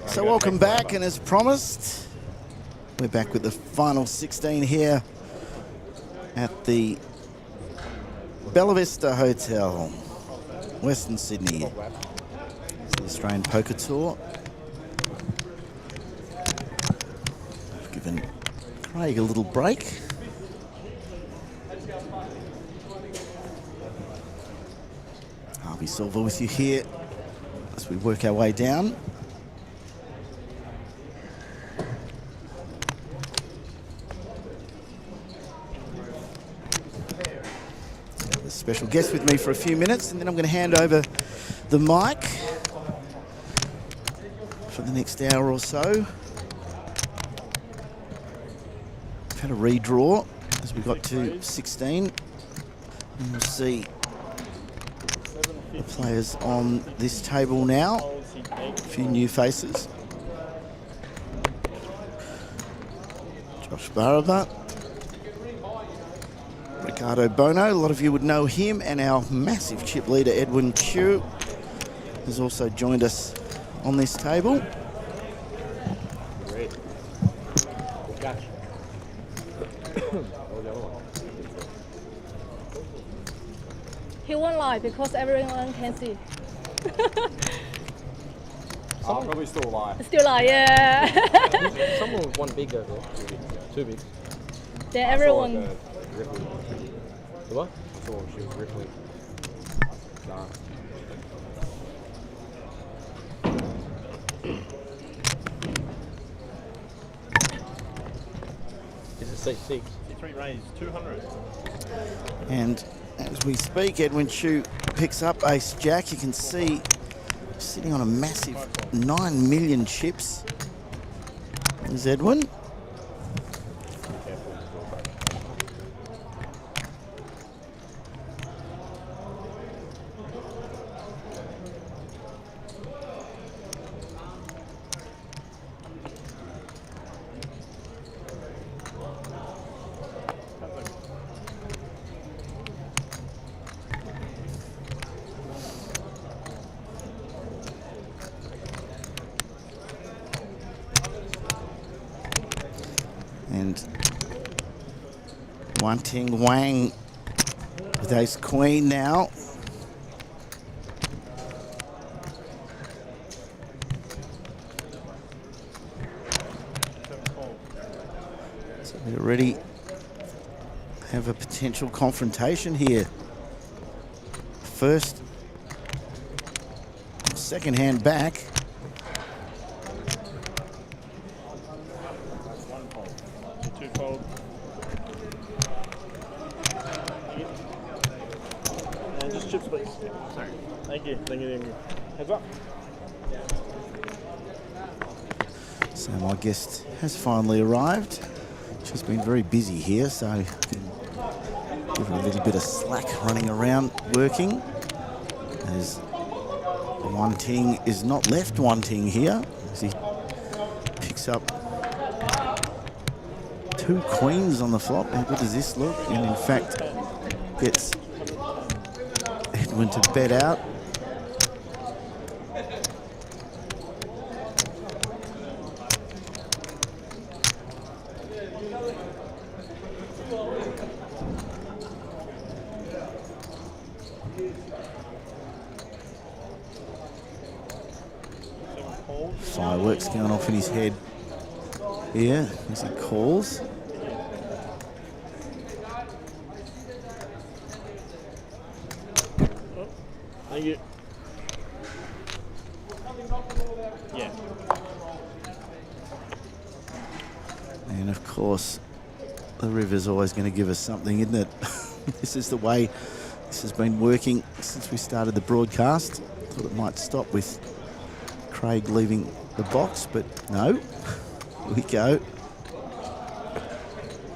So welcome back, and as promised, we're back with the final 16 here at the Vista Hotel, Western Sydney. It's the Australian Poker Tour. I've given Craig a little break. 𝗣𝗬𝗬𝗢𝗦 with you here as we work our way down. Special guest with me for a few minutes, and then I'm going to hand over the mic for the next hour or so. We've had a redraw as we got to 16, and we'll see the players on this table now. A few new faces. Josh Baraba, Ricardo Bono, a lot of you would know him, and our massive chip leader Edwin Chu has also joined us on this table. He won't lie because everyone can see. I'll probably still lie. Still lie, yeah. Someone with one big over there. Too big. Then everyone. What? I thought she was Ripley. Nah. It's a C6. C3 raise 200. And as we speak, Edwin Chu picks up ace jack. You can see sitting on a massive 9 million chips. There's Edwin. 𝗣𝗓𝗬𝗢𝗎 with ace queen now. So we already have a potential confrontation here. First, second hand back. Two-fold. And just chips, please. Sorry. Thank you. Thank you. Thank you. Heads up. So my guest has finally arrived. She's been very busy here, so I can give her a little bit of slack running around working. As 𝗣𝗓𝗬𝗢𝗎 is not left wanting here, as he picks up two queens on the flop. How good does this look? And in fact, gets Edwin to bet out. Fireworks going off in his head here as he calls. Thank you. Yeah. And of course, the river's always going to give us something, isn't it? This is the way this has been working since we started the broadcast. Thought it might stop with Craig leaving the box, but no. Here we go.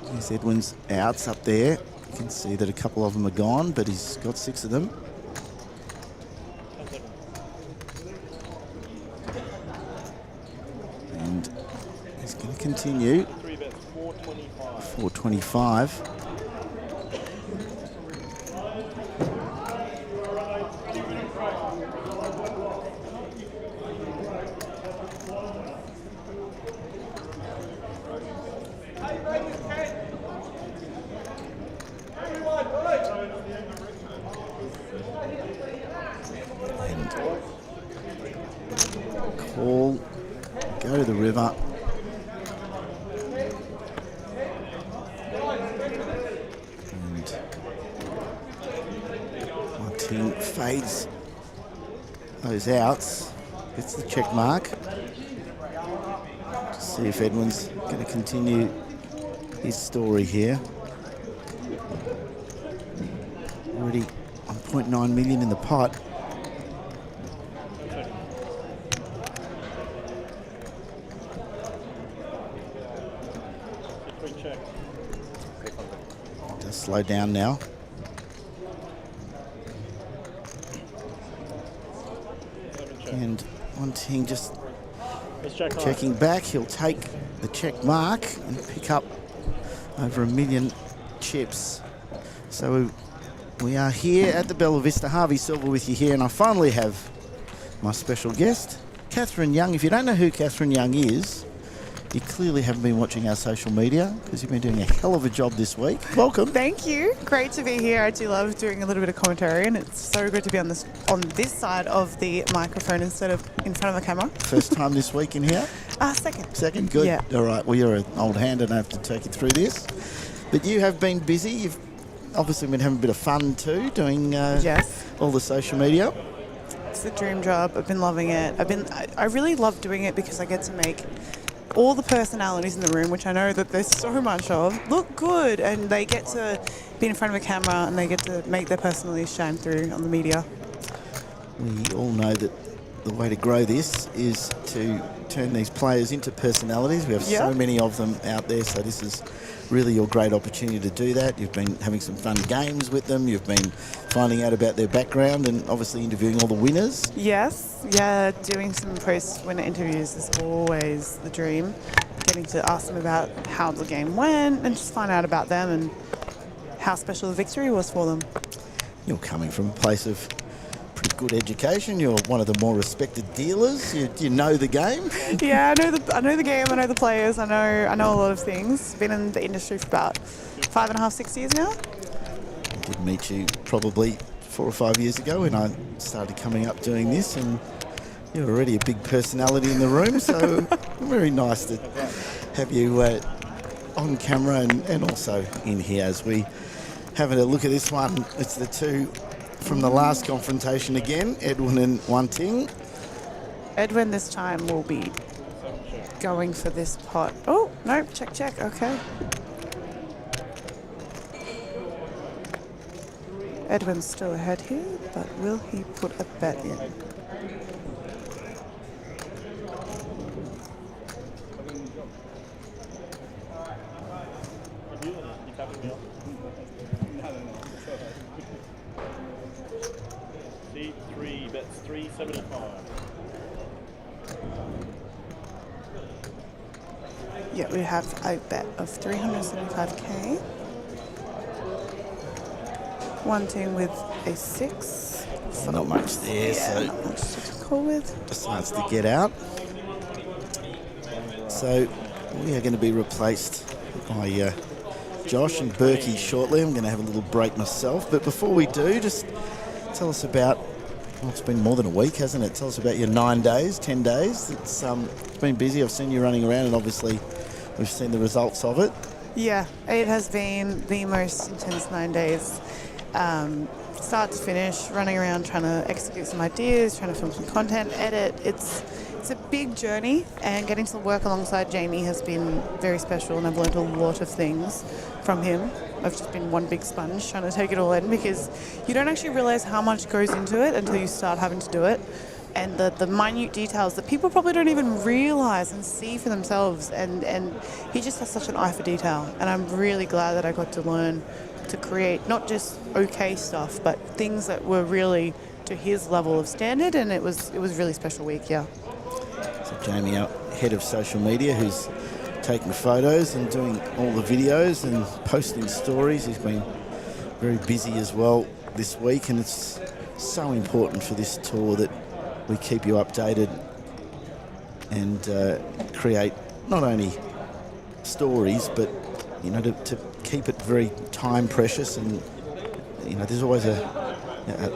There's Edwin's outs up there. You can see that a couple of them are gone, but he's got 6 of them. And he's going to continue. 3 bets, 425. 425. Call, go to the river. And 𝗣𝗓𝗬𝗢𝗎 fades those outs, gets the check mark. See if Edwin's going to continue his story here. Already 1.9 million in the pot. Does slow down now. And 𝗣𝗓𝗬𝗢𝗎 just checking back. He'll take the check mark and pick up over 1 million chips. So we are here at the Bella Vista. Harvey Silver with you here, and I finally have my special guest, Katherine Young. If you don't know who Katherine Young is, you clearly haven't been watching our social media because you've been doing a hell of a job this week. Welcome. Thank you. Great to be here. I do love doing a little bit of commentary, and it's so good to be on this side of the microphone instead of in front of the camera. First time this week in here? Second. Second? Good. Yeah. All right. Well, you're an old hand. I don't have to take you through this. But you have been busy. You've obviously been having a bit of fun too, doing Yes. all the social media. It's a dream job. I've been loving it. I really love doing it because I get to make all the personalities in the room, which I know that there's so much of, look good, and they get to be in front of a camera and they get to make their personalities shine through on the media. We all know that the way to grow this is to turn these players into personalities. We have so many of them out there, so this is really your great opportunity to do that. You've been having some fun games with them. You've been finding out about their background and obviously interviewing all the winners. Yes, yeah, doing some post-winner interviews is always the dream. Getting to ask them about how the game went and just find out about them and how special the victory was for them. You're coming from a place of pretty good education. You're one of the more respected dealers. You know the game. Yeah, I know the game. I know the players. I know a lot of things. Been in the industry for about 5.5, 6 years now. I did meet you probably 4 or 5 years ago when I started coming up doing this, and you're already a big personality in the room, so very nice to have you on camera and also in here as we having a look at this one. It's the two from the last confrontation again, Edwin and Wanting. Edwin this time will be going for this pot. Oh, no, check, okay. Edwin's still ahead here, but will he put a bet in? C3 bets 375. Yeah, we have a bet of 375k. Wanting with a 6. Not much there, Yeah, so not much to call with. decides to get out. So we are going to be replaced by Josh and Berkey shortly. I'm going to have a little break myself, but before we do, just tell us about, well, it's been more than a week, hasn't it? Tell us about your 9 days, 10 days. It's been busy. I've seen you running around, and obviously we've seen the results of it. Yeah, it has been the most intense 9 days. Start to finish, running around trying to execute some ideas, trying to film some content, edit. It's a big journey, and getting to work alongside Jamie has been very special, and I've learned a lot of things from him. I've just been one big sponge trying to take it all in, because you don't actually realize how much goes into it until you start having to do it. And the minute details that people probably don't even realize and see for themselves. And he just has such an eye for detail. And I'm really glad that I got to learn to create not just okay stuff, but things that were really to his level of standard. And it was a really special week, yeah. So Jamie, our head of social media, who's taking photos and doing all the videos and posting stories. He's been very busy as well this week, and it's so important for this tour that we keep you updated and create not only stories, but to keep it very time precious. And there's always a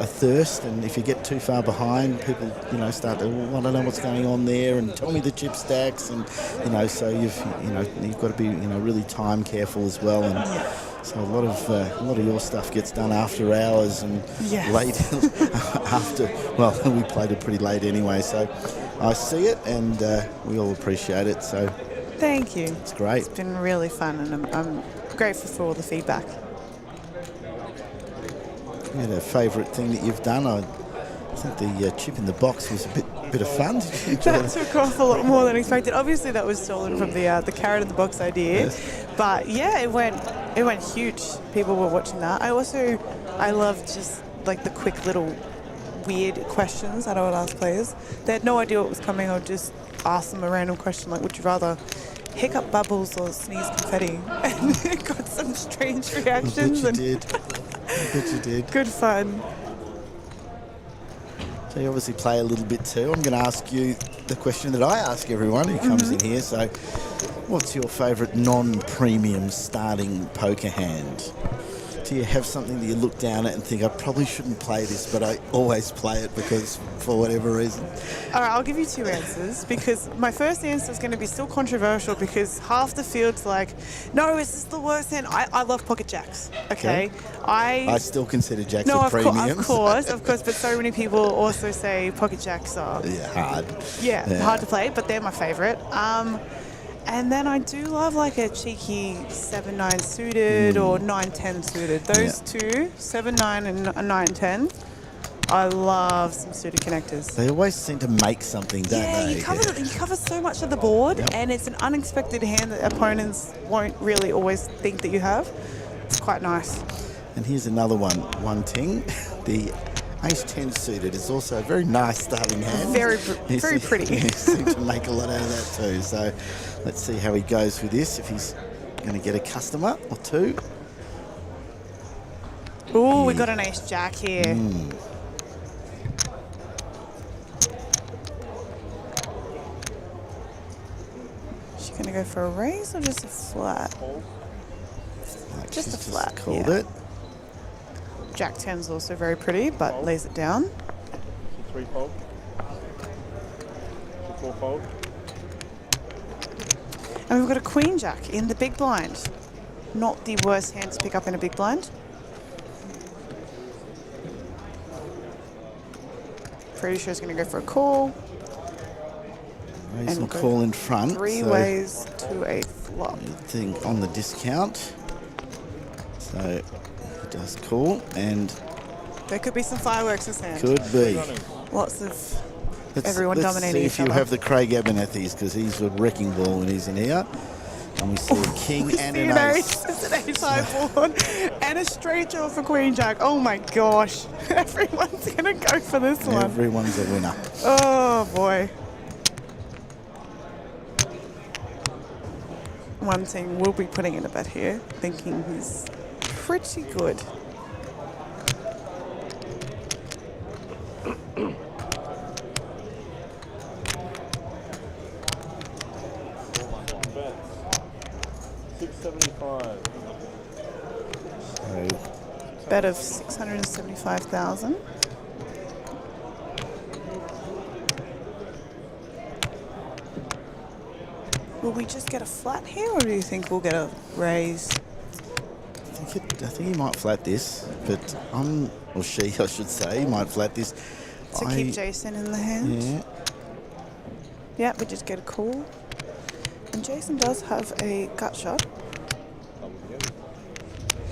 thirst, and if you get too far behind, people start to want to know what's going on there and tell me the chip stacks, and so you've got to be really time careful as well. And so a lot of your stuff gets done after hours and late after. Well, we played it pretty late anyway, so I see it, and we all appreciate it. So thank you. It's great. It's been really fun, and I'm grateful for all the feedback. You had a favourite thing that you've done? I think the chip in the box was a bit of fun. Did you enjoy That took off a lot more than expected. Obviously, that was stolen from the carrot in the box idea, Yes. but yeah, it went huge. People were watching that. I love just like the quick little weird questions that I would ask players. They had no idea what was coming. I would just ask them a random question like, "Would you rather hiccup bubbles or sneeze confetti?" And it got some strange reactions. I bet you did. I bet you did. Good fun. So you obviously play a little bit too. I'm going to ask you the question that I ask everyone who comes in here. So what's your favourite non-premium starting poker hand? Do you have something that you look down at and think, I probably shouldn't play this, but I always play it because for whatever reason? All right, I'll give you two answers, because my first answer is going to be still controversial, because half the field's like, no, is this the worst hand? I love pocket jacks, okay? I still consider jacks no, a of premium. course, but so many people also say pocket jacks are hard. Yeah, hard to play, but they're my favourite. And then I do love like a cheeky 7-9 suited or 9-10 suited. Those two, 7-9 and 9-10. I love some suited connectors. They always seem to make something, don't they? You cover so much of the board, and it's an unexpected hand that opponents won't really always think that you have. It's quite nice. And here's another one ting. The Ace-10 suited is also a very nice starting hand. Very pretty. He seems to make a lot out of that too. So let's see how he goes with this, if he's going to get a customer or two. Ooh, we got an ace-jack here. Is she going to go for a raise or just a flat? Like Just she's a flat, called yeah. it. Jack 10's also very pretty, but lays it down. 3-fold. 4-fold. And we've got a Queen Jack in the big blind. Not the worst hand to pick up in a big blind. Pretty sure it's going to go for a call. Raise And and we'll call in front. Three so ways to a flop. thing on the discount. So it does call, and There could be some fireworks this hand. could be. Lots of everyone let's dominating see if each you other. have the 𝗣𝗬𝗢𝗢𝗢𝗢 because he's a wrecking ball when he's in here. And we see a king We and see an ace. It's an ace high board and a straight draw for Queen Jack. Oh my gosh. Everyone's going to go for this one. Everyone's a winner. Oh boy. One thing we'll be putting in a bet here, thinking he's pretty good. $675. So Bet of 675,000. Will we just get a flat here, or do you think we'll get a raise? I think he might flat this, but or she, I should say, might flat this. To keep Jason in the hand? Yeah. Yeah, we just get a call. And Jason does have a gut shot.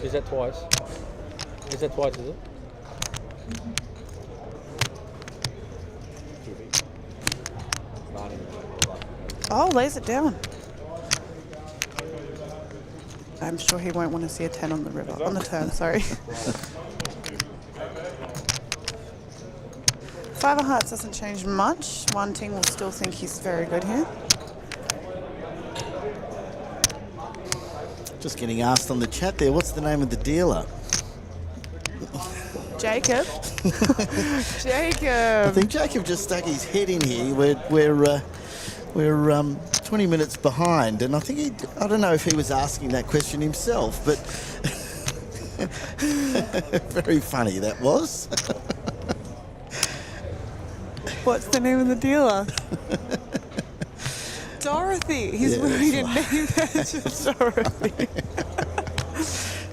Is that twice? Is it? Oh, lays it down. I'm sure he won't want to see a 10 on the river, on the turn, sorry. Five of hearts doesn't change much. One Ting will still think he's very good here. Just getting asked on the chat there, what's the name of the dealer? Jacob. I Jacob. think Jacob just stuck his head in here. We're 20 minutes behind, and I think I don't know if he was asking that question himself, but very funny that was. What's the name of the dealer? Dorothy. He's worried a name that's Dorothy.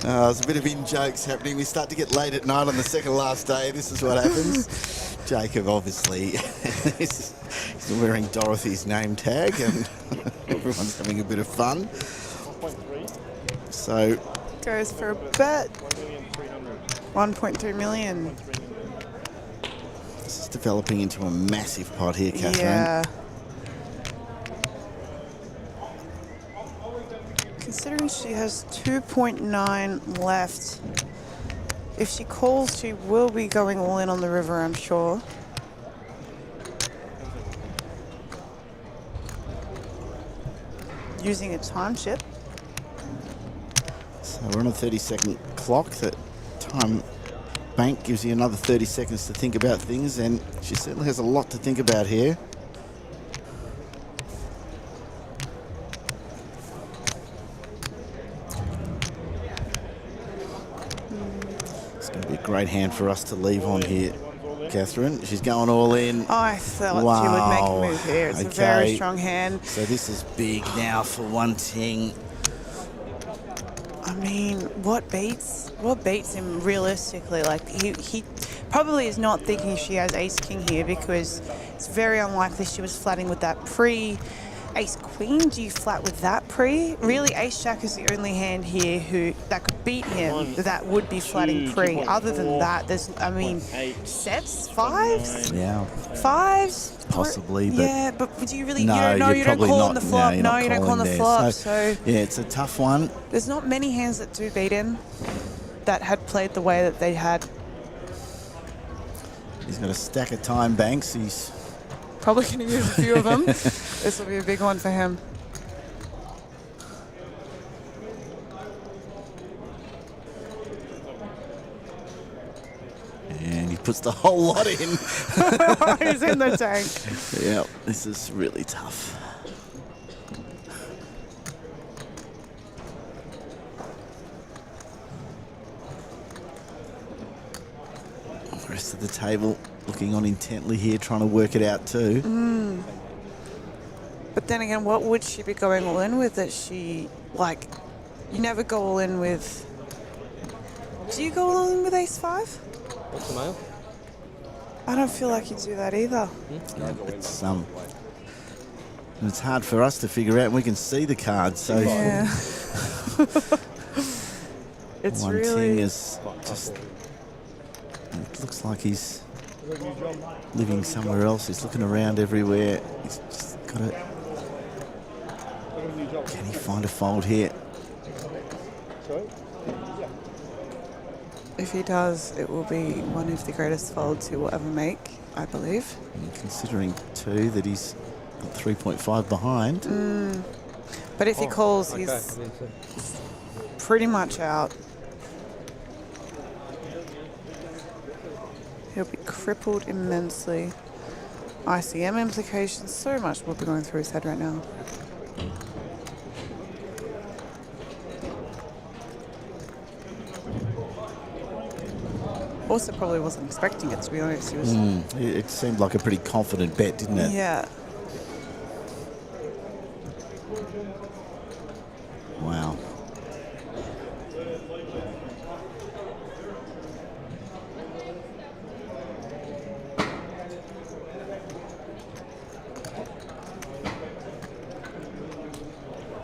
There's a bit of in-jokes happening. We start to get late at night on the second last day. This is what happens. Jacob, obviously, is wearing Dorothy's name tag, and everyone's having a bit of fun. 1.3. So Goes for a bet. 1.3 million. this is developing into a massive pot here, Katherine. Yeah. Considering she has 2.9 left, if she calls, she will be going all in on the river, I'm sure. Using a time ship. So we're on a 30-second clock. That time bank gives you another 30 seconds to think about things, and she certainly has a lot to think about here. It's going to be a great hand for us to leave on here, Katherine. She's going all in. I thought she Wow. would make a move here. It's a very strong hand. So this is big now for One Ting. I mean, what beats him realistically? Like he probably is not thinking she has ace king here, because it's very unlikely she was flatting with that pre. Ace queen, do you flat with that pre? Really, ace jack is the only hand here that could beat him that would be flatting pre. Other than that, there's, I mean, sets, fives? Yeah. Fives? Possibly, but yeah, but do you really, no, you don't you're probably call not, on the flop. you're No, not you don't call on the calling flop. there. So yeah, it's a tough one. there's not many hands that do beat him that had played the way that they had. He's got a stack of time banks. He's Probably going to use a few of them. This will be a big one for him. and he puts the whole lot in. He's in the tank. Yeah, this is really tough. the table looking on intently here, trying to work it out too. But then again, what would she be going all in with? That she, like, you never go all in with... Do you go all in with ace-5? What's the mail? I don't feel like you do that either. It's hard for us to figure out, and we can see the cards. So Yeah. It's one really... thing is just... It looks like he's living somewhere else. He's looking around everywhere. He's just got to... Can he find a fold here? If he does, it will be one of the greatest folds he will ever make, I believe. And considering too that he's 3.5 behind. But if he calls, Okay. he's pretty much out. He'll be crippled immensely. ICM implications, so much will be going through his head right now. Also probably wasn't expecting it, to be honest. He was, It seemed like a pretty confident bet, didn't it? yeah. Wow.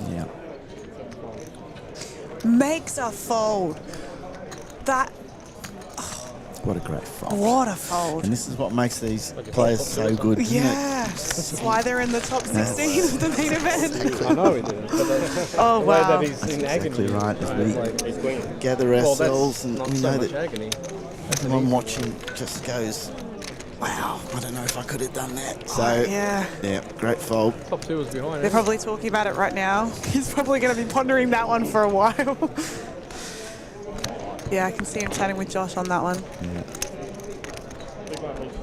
Yeah. Makes a fold. That, What a great fold. what a fold. And this is what makes these players so good, isn't it? Yeah, that's why they're in the top 16 of the main event. I know he did. But Oh, the way wow. that he's in agony. Exactly right. As we Like, gather well, ourselves that's and not we so know much that agony. everyone watching just goes, wow, I don't know if I could have done that. So, Yeah. yeah, great fold. Top two was behind. They're him. probably talking about it right now. He's probably going to be pondering that one for a while. Yeah, I can see him chatting with Josh on that one.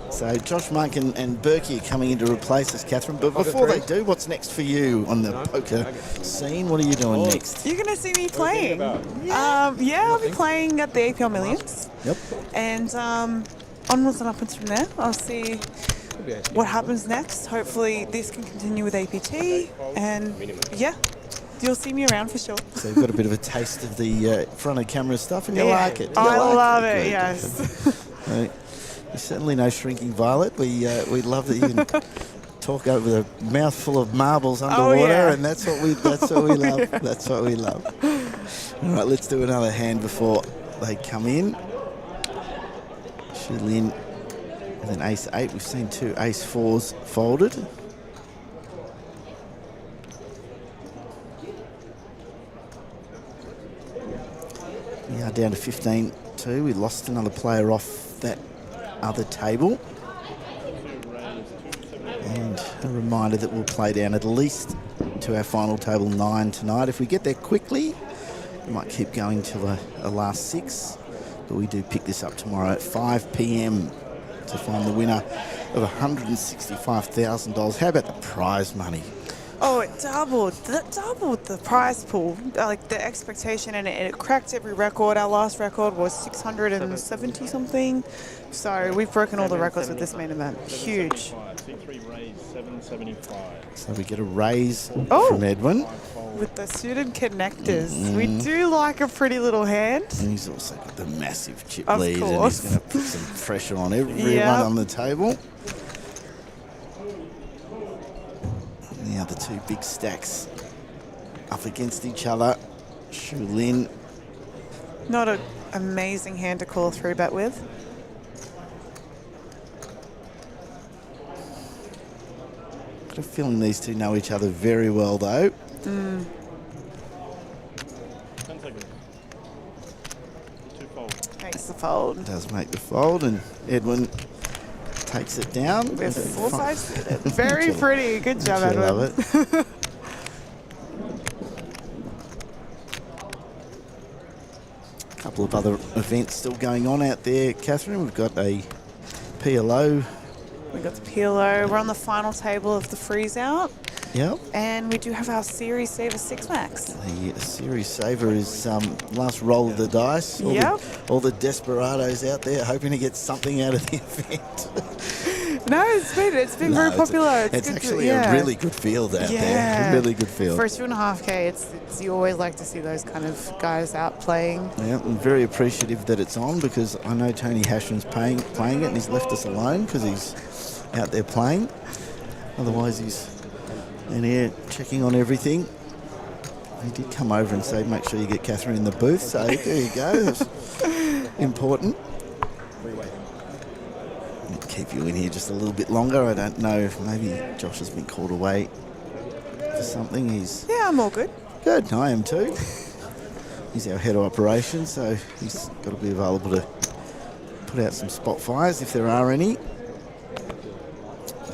So Josh Monk and Berkey are coming in to replace us, Catherine. But before they do, what's next for you on the poker scene? What are you doing next? You're going to see me playing. Yeah, I'll be playing at the APL Millions. Yep. And onwards and upwards from there. I'll see what happens next. Hopefully this can continue with APT. And yeah, you'll see me around for sure. So you've got a bit of a taste of the front of camera stuff and you like it. You I like love it, Good. yes. Right. You're certainly no shrinking violet. We love that you can talk over with a mouthful of marbles underwater, yeah. and that's what we love. That's what we love. All right, let's do another hand before they come in. Shulin with an ace-8. We've seen two ace-4s folded. We are down to 15-2. We lost another player off that other table. And a reminder that we'll play down at least to our final table 9 tonight. If we get there quickly, we might keep going till the last 6. But we do pick this up tomorrow at 5 p.m. to find the winner of $165,000. How about the prize money? Oh, it doubled. That doubled the prize pool. Like the expectation, and it cracked every record. Our last record was 670 something. So we've broken all the records with this main event. Huge. C3 raise 775. So we get a raise Oh. from Edwin. With the suited connectors, we do like a pretty little hand. And he's also got the massive chip Of lead, course. and he's going to put some pressure on everyone Yep. on the table. And the other two big stacks up against each other. Shulin. Not an amazing hand to call a 3-bet with. Got a feeling these two know each other very well, though. 10 seconds. 2 fold. Makes the fold. Does make the fold, and Edwin takes it down. With 4-5 suited. Very pretty. Good job, I Edwin. love it. A couple of other events still going on out there, Catherine. We've got a PLO. We got the PLO. We're on the final table of the freeze out. Yep. And we do have our Series Saver 6 Max. The Series Saver is last roll of the dice. All the desperados out there hoping to get something out of the event. No, it's been very popular. It's good actually a really good field out there. A really good field. For a 2.5K, it's you always like to see those kind of guys out playing. Yeah, I'm very appreciative that it's on because I know Tony Hashram's playing it and he's left us alone because he's out there playing. Otherwise, he's in here checking on everything. He did come over and say, make sure you get Katherine in the booth. So there you go. That's important. I'll keep you in here just a little bit longer. I don't know. Maybe Josh has been called away for something. Yeah, I'm all good. Good. I am too. He's our head of operations, so he's got to be available to put out some spot fires if there are any. He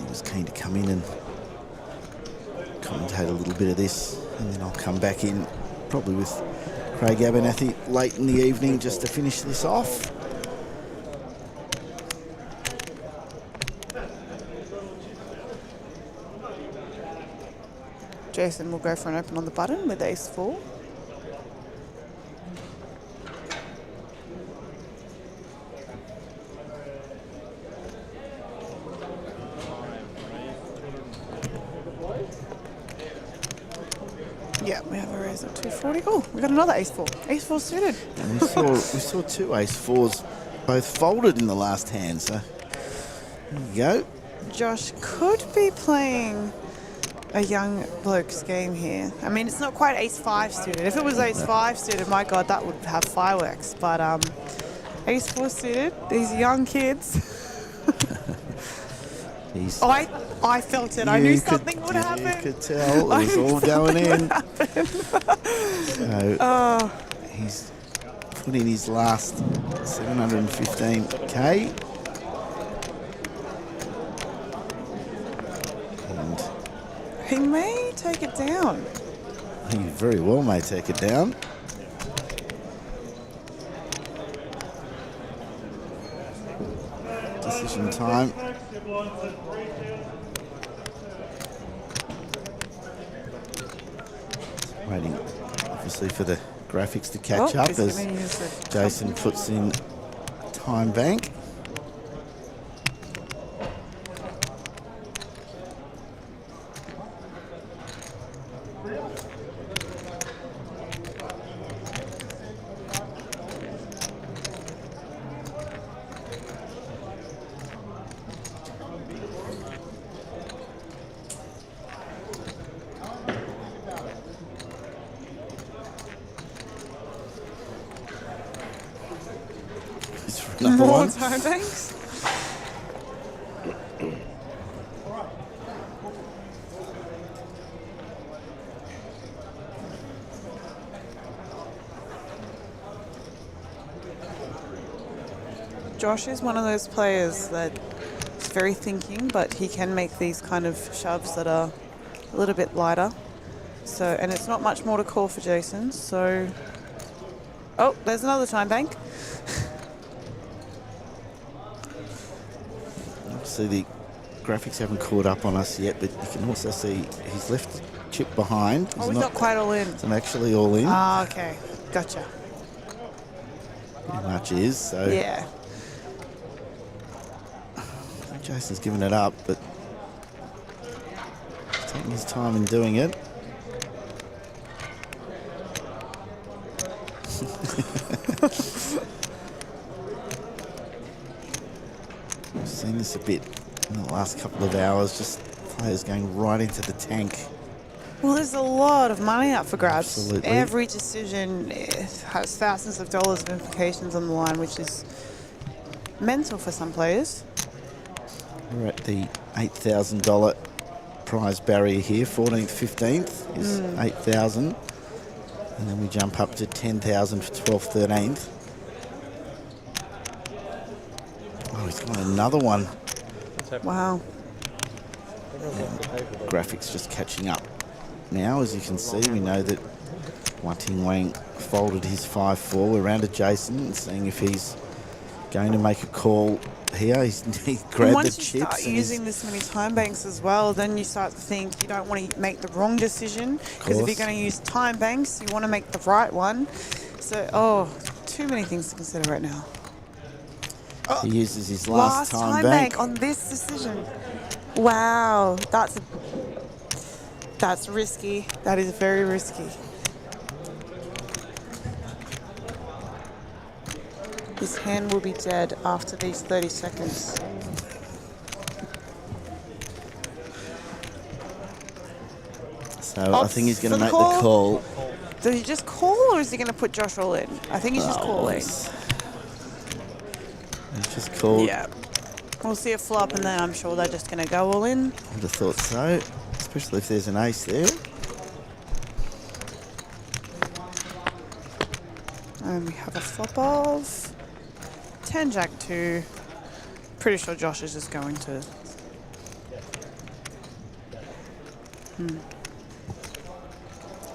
was keen to come in and commentate a little bit of this, and then I'll come back in probably with Craig Abernathy late in the evening just to finish this off. Jason will go for an open on the button with ace-4. Yeah, we have a raise at 240. Oh, we got another ace-4. Ace-4 suited. And we saw two ace-4s both folded in the last hand, so there you go. Josh could be playing a young bloke's game here. I mean, it's not quite ace-5 suited. If it was ace-5 suited, my God, that would have fireworks. But ace-4 suited, these young kids. I felt it. I knew something would happen. You could tell. It was all going in. So he's put in his last 715K. And he may take it down. he very well may take it down. Decision time. Waiting, obviously, for the graphics to catch up as Jason puts in time bank. Another More one. time banks. Josh is one of those players that is very thinking, but he can make these kind of shoves that are a little bit lighter. So, and it's not much more to call for Jason. So, oh, there's another time bank. Obviously, the graphics haven't caught up on us yet, but you can also see he's left chip behind. Oh, he's not quite all in. It's not actually all in. Ah, okay. Gotcha. Pretty much is. So Yeah. Jason's given it up, but he's taking his time in doing it. We've seen this a bit in the last couple of hours, just players going right into the tank. Well, there's a lot of money up for grabs. Absolutely. Every decision has thousands of dollars of implications on the line, which is mental for some players. We're at the $8,000 prize barrier here. 14th, 15th is 8,000. And then we jump up to 10,000 for 12th, 13th. Oh, he's got another one. Wow. Graphics just catching up now. As you can see, we know that Wating Wang folded his 5-4. We're around to Jason and seeing if he's going to make a call here. He And grabbed the once you chips. start using this many time banks as well, then you start to think you don't want to make the wrong decision. Because if you're going to use time banks, you want to make the right one. So, too many things to consider right now. He uses his last time bank on this decision. Wow, that's risky. That is very risky. His hand will be dead after these 30 seconds. So I think he's going to make the call. Does he just call, or is he going to put Josh all in? I think he's just calling. He's just called. Yeah. We'll see a flop, and then I'm sure they're just going to go all in. I would have thought so, especially if there's an ace there. And we have a flop of 10 Jack 2. Pretty sure Josh is just going to.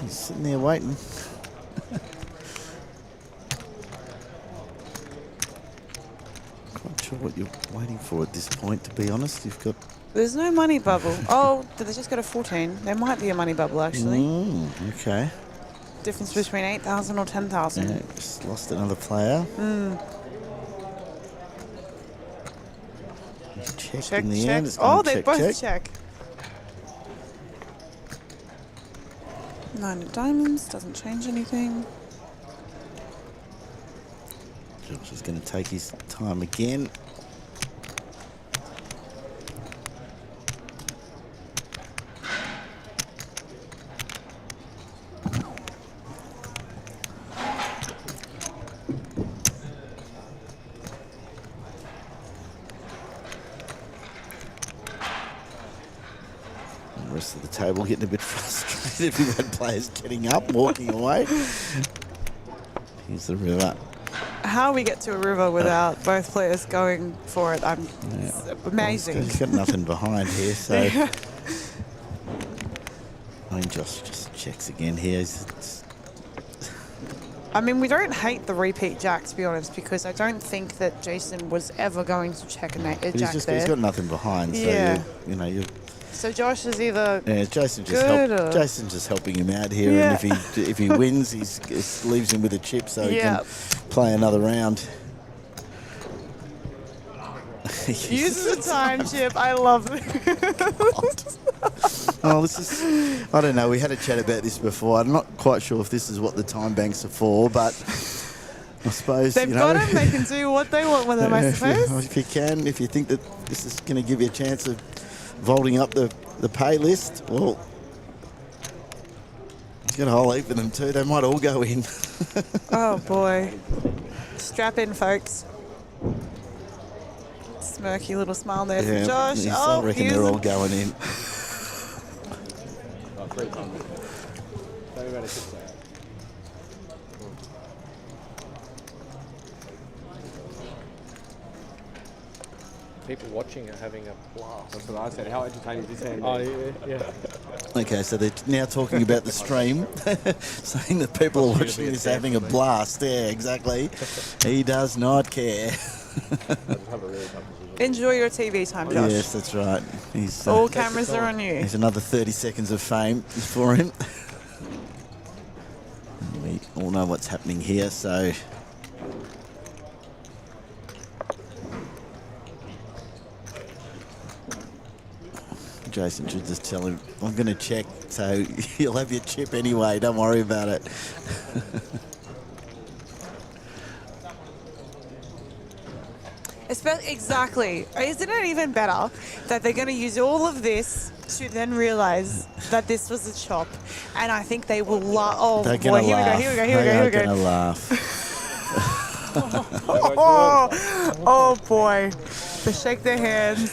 He's sitting there waiting. Quite sure what you're waiting for at this point, to be honest. You've got. There's no money bubble. Oh, did they just go to 14? There might be a money bubble, actually. Okay. Difference between 8,000 or 10,000. Yeah, just lost another player. He's checked in the end. It's Oh, gonna they both check. 9 of diamonds, doesn't change anything. Josh is going to take his time again. The rest of the table getting a bit frustrated. We've had players getting up, walking away. Here's the river. How we get to a river without both players going for it, it's amazing. He's got nothing behind here, so. I mean, Josh just checks again here. I mean, we don't hate the repeat jack, to be honest, because I don't think that Jason was ever going to check a jack there. He's got nothing behind, so yeah. you So Josh is either Jason's just helping him out here, Yeah. and if he wins, it leaves him with a chip, so he can play another round. uses a time chip. I love it. Oh, I don't know. We had a chat about this before. I'm not quite sure if this is what the time banks are for, but I suppose They've got them. They can do what they want with them, I suppose. If you think that this is going to give you a chance of vaulting up the pay list, well, he's got a whole heap of them too. They might all go in. Oh boy. Strap in, folks. Smirky little smile there from Josh. Yes, I reckon they're all going in. People watching are having a blast. That's what I said. How entertaining is this hand? Oh, yeah. Okay, so they're now talking about the stream, saying that people are watching this having a blast. Yeah, exactly. He does not care. Enjoy your TV time, Josh. Yes, that's right. All cameras are on you. There's another 30 seconds of fame for him. We all know what's happening here, so. Jason should just tell him, I'm going to check, so you'll have your chip anyway, don't worry about it. Exactly. Isn't it even better that they're going to use all of this to then realise that this was a chop? And I think they will laugh. Oh, They're boy, here we go. Going to laugh. Oh, boy. They shake their hands.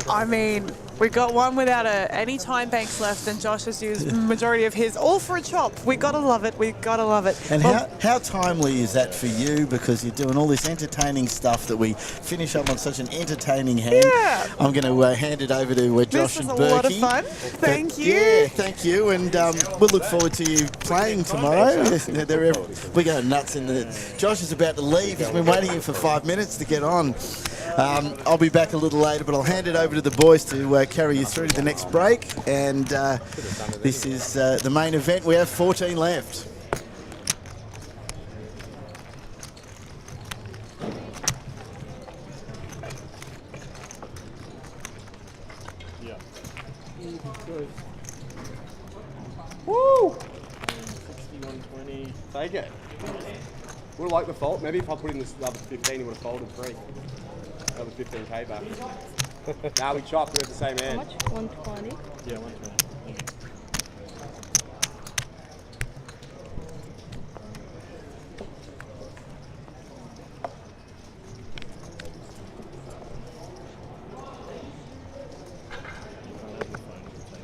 I mean, we got one without any time banks left, and Josh has used majority of his, all for a chop. We gotta love it. We gotta love it. And how timely is that for you? Because you're doing all this entertaining stuff that we finish up on such an entertaining hand. Yeah. I'm going to hand it over to Josh and Berkey. This was a lot of fun. Thank you. Yeah, thank you. And we'll look forward to you playing tomorrow. We're going nuts in the. Josh is about to leave. He's been waiting here for 5 minutes to get on. I'll be back a little later, but I'll hand it over to the boys to carry you through to the next break. And this is the main event. We have 14 left. Woo! 61-20. Take it. Would have liked the fault. Maybe if I put in this other 15, he would have folded 3. Another 15k back. Now we chopped. We're at the same How end. much? 120. Yeah, 120.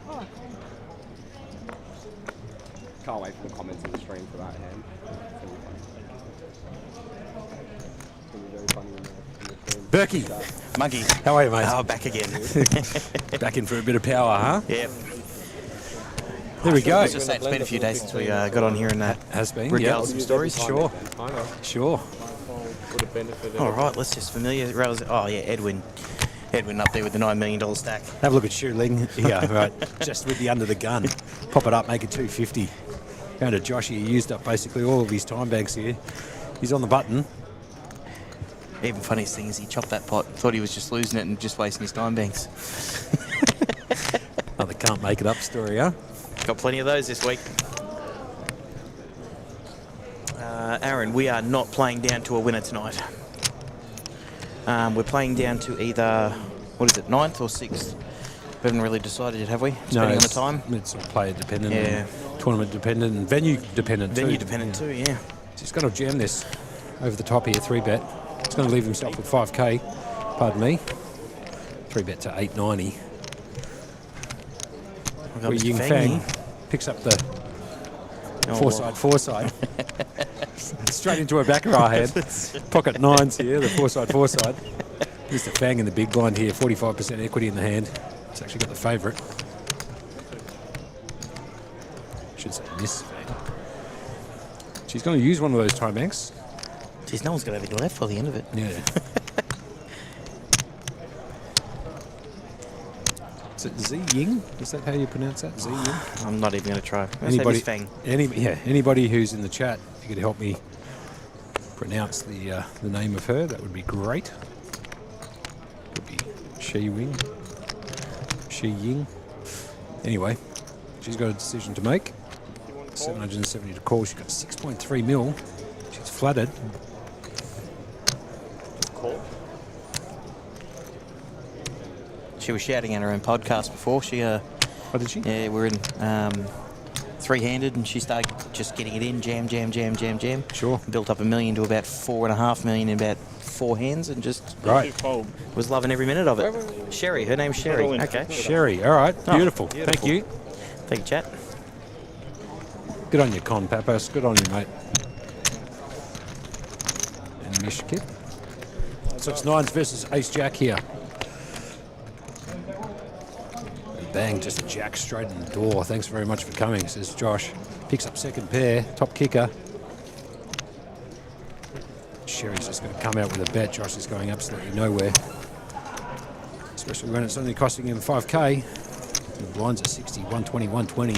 Oh, Can't wait for the comments on the stream for that hand. It's going to be very funny in the stream. Berkey, Monkey. how are you, mate? Oh, back again. Back in for a bit of power, huh? Yeah. There we go. I was just saying, it's been a few days since we got on here and Has been, regaled some stories. Sure. I know. Sure. Would have benefited. All right, let's just familiarise. Oh, yeah, Edwin. Edwin up there with the $9 million stack. Have a look at Shu Ling. Yeah, right. Just with the under the gun. Pop it up, make it 250. Going to Josh, he used up basically all of his time banks here. He's on the button. Even funniest thing is he chopped that pot, thought he was just losing it and just wasting his time banks. Another can't make it up story, huh? Got plenty of those this week. Aaron, we are not playing down to a winner tonight. We're playing down to either, what is it, 9th or 6th? We haven't really decided yet, have we? Depending on the time. It's player dependent, Yeah. and tournament dependent, and venue dependent Venue too. dependent too, yeah. He's going to jam this over the top here, 3-bet. He's going to leave himself with 5k. Pardon me. 3-bet to 890. We've got Where Mr. Ying Fang Fang picks up the Oh, four-side. Straight into a baccarat hand. Pocket 9s here, the four-side. Mr. Fang in the big blind here, 45% equity in the hand. It's actually got the favourite. Should say Miss Fang. She's going to use one of those time banks. Geez, no one's going to have any left by the end of it. Yeah. Is it Z Ying? Is that how you pronounce that? Z Ying? I'm not even going to try. Anybody? Fang. Anybody who's in the chat, if you could help me pronounce the name of her, that would be great. Could be Shi Ying. Anyway, she's got a decision to make. 770 to call. She's got 6.3 mil. She's flooded. Call. She was shouting at her own podcast before. She, What did she? yeah, we're in three-handed, and she started just getting it in, jam. Sure. Built up $1 million to about $4.5 million in about 4 hands, and just Right. Fold. was loving every minute of it. Sherry, her name's Sherry. All in. Okay. Sherry. All right. Oh, Beautiful. beautiful. Thank you. Thank you, chat. Good on you, Con Papas. Good on you, mate. And Mishkit. So it's 9s versus Ace Jack here. Bang, just a jack straight in the door. Thanks very much for coming, says Josh. Picks up second pair, top kicker. Sherry's just going to come out with a bet. Josh is going absolutely nowhere. Especially when it's only costing him 5k. The blinds at 60, 120, 120.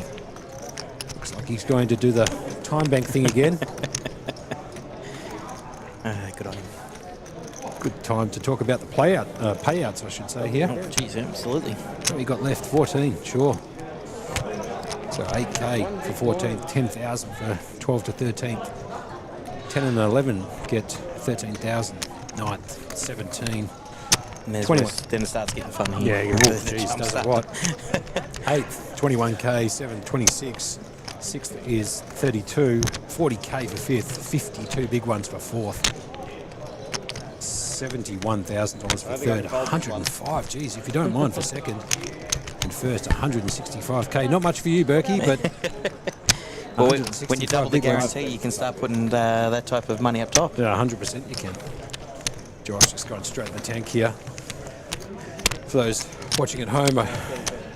Looks like he's going to do the time bank thing again. Good on him. Good time to talk about the payouts, I should say, here. Jeez, absolutely. What we got left? 14, sure. So 8k for 14th, 10,000 for 12 to 13th. 10 and 11 get 13,000. 9th, 17. And there's 21. then it starts getting fun here. Yeah, The geez, jump does it start. what? 8th, 21k, 7, 26. 6th is 32. 40k for 5th. 52 big ones for 4th. $71,000 for 3rd. 105. Geez, if you don't mind for 2nd. And 1st, 165k. Not much for you, Berkey, but Well, when you double the big ones. guarantee, you can start putting that type of money up top. Yeah, 100% you can. Josh just going straight in the tank here. For those watching at home,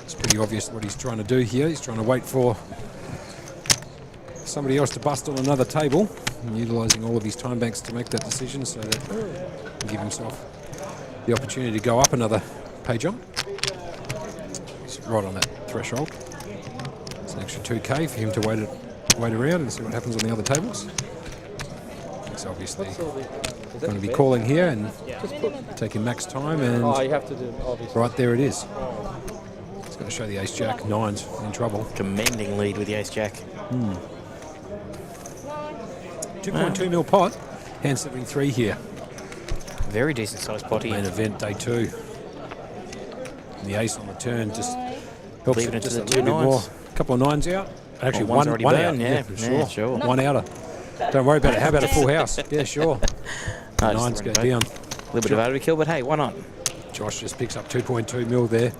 it's pretty obvious what he's trying to do here. He's trying to wait for somebody else to bust on another table, and utilising all of his time banks to make that decision so that he can give himself the opportunity to go up another pay jump. He's right on that threshold. It's an extra 2K for him to wait around and see what happens on the other tables. He's obviously going to be calling here and taking max time, and Oh, you have to do obviously. right there it is. It's going to show the ace-jack. Nine's in trouble. Commanding lead with the ace-jack. 2.2 mil pot. Hand 73 here. Very decent sized pot Main here. event, day 2. And the ace on the turn just helps Leaving it to just the a two little bit more. nines. A couple of nines out. Actually, one's one already out. burned, yeah. Yeah, sure. One outer. Don't worry about it. How about a full house? Yeah, sure. No, Nines go just down. a little bit of overkill, but hey, why not? Josh just picks up 2.2 mil there.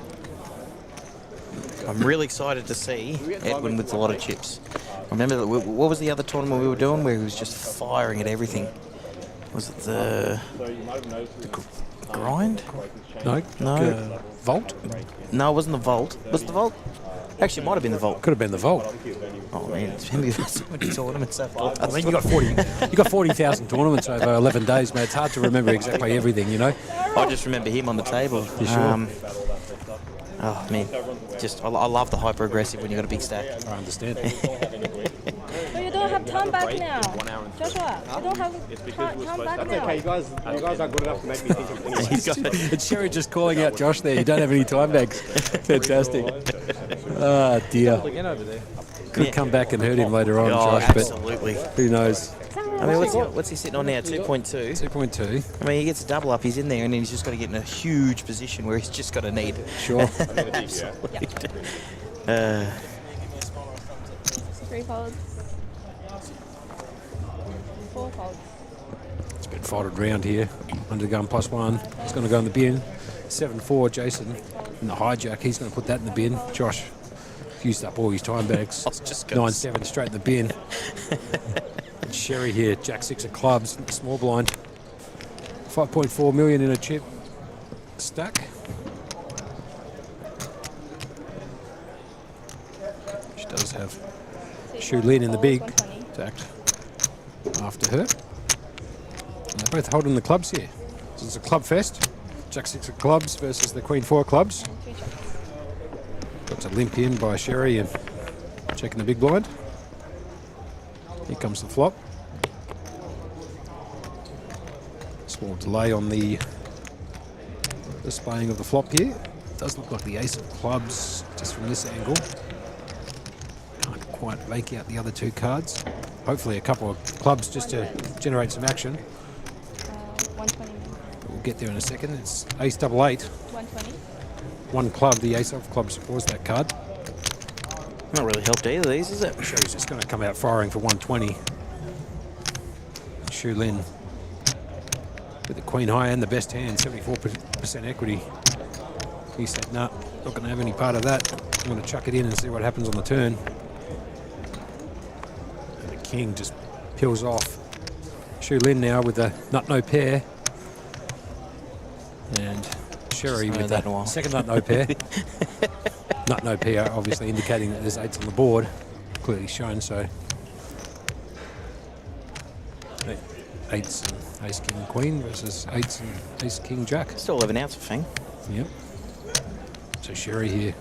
I'm really excited to see Edwin with a lot of chips. I remember, what was the other tournament we were doing where he was just firing at everything? Was it the grind? No. No. Vault? No, it wasn't the vault. Was it the vault? Actually, it might have been the vault. Could have been the vault. Oh man, it's been so many tournaments after. I mean, you got 40,000 tournaments over 11 days, mate. It's hard to remember exactly everything, you know. I just remember him on the table. You sure? Oh man, just I love the hyper aggressive when you got a big stack. I understand. But you don't have time back now. Joshua, you don't have time back now. Okay, you guys are good enough to make me think of anything. It's Sherry just calling out Josh there. You don't have any time bags. Fantastic. Ah, dear. Again over there. Could come back and hurt him later on, Oh, Josh, absolutely. but who knows? I mean, what's he sitting on now? 2.2. 2.2. I mean, he gets a double up, he's in there, and then he's just got to get in a huge position where he's just got to need. Sure. Three folds. Four folds. It's been folded round here. Undergun +1. It's going to go in the bin. 7-4, Jason. And the hijack, he's going to put that in the bin. Josh used up all his time bags. 9-7 straight in the bin. And Sherry here, Jack-6 of clubs, small blind. 5.4 million in a chip stack. She does have Shu Lin in the big stacked after her. And they're both holding the clubs here. So it's a club fest. Jack-6 of clubs versus the Queen-4 clubs. Got to limp in by Sherry and checking the big blind. Here comes the flop. Small delay on the displaying of the flop here. It does look like the ace of clubs just from this angle. Can't quite make out the other two cards. Hopefully a couple of clubs just to generate some action. 120. But we'll get there in a second. It's ace double 8. 120. One club, the ace of clubs was that card. Not really helped either of these, is it? Sherry's just going to come out firing for 120. Shu Lin with the queen high and the best hand, 74% equity. He said, nah, not going to have any part of that. I'm going to chuck it in and see what happens on the turn. And the king just peels off. Shu Lin now with the nut no pair. And Sherry with the second nut no pair. Nut no pair, obviously indicating that there's 8s on the board. Clearly shown, so 8s and ace king queen versus 8s and ace king jack. Still 11 ounce of thing. Yep. So Sherry here.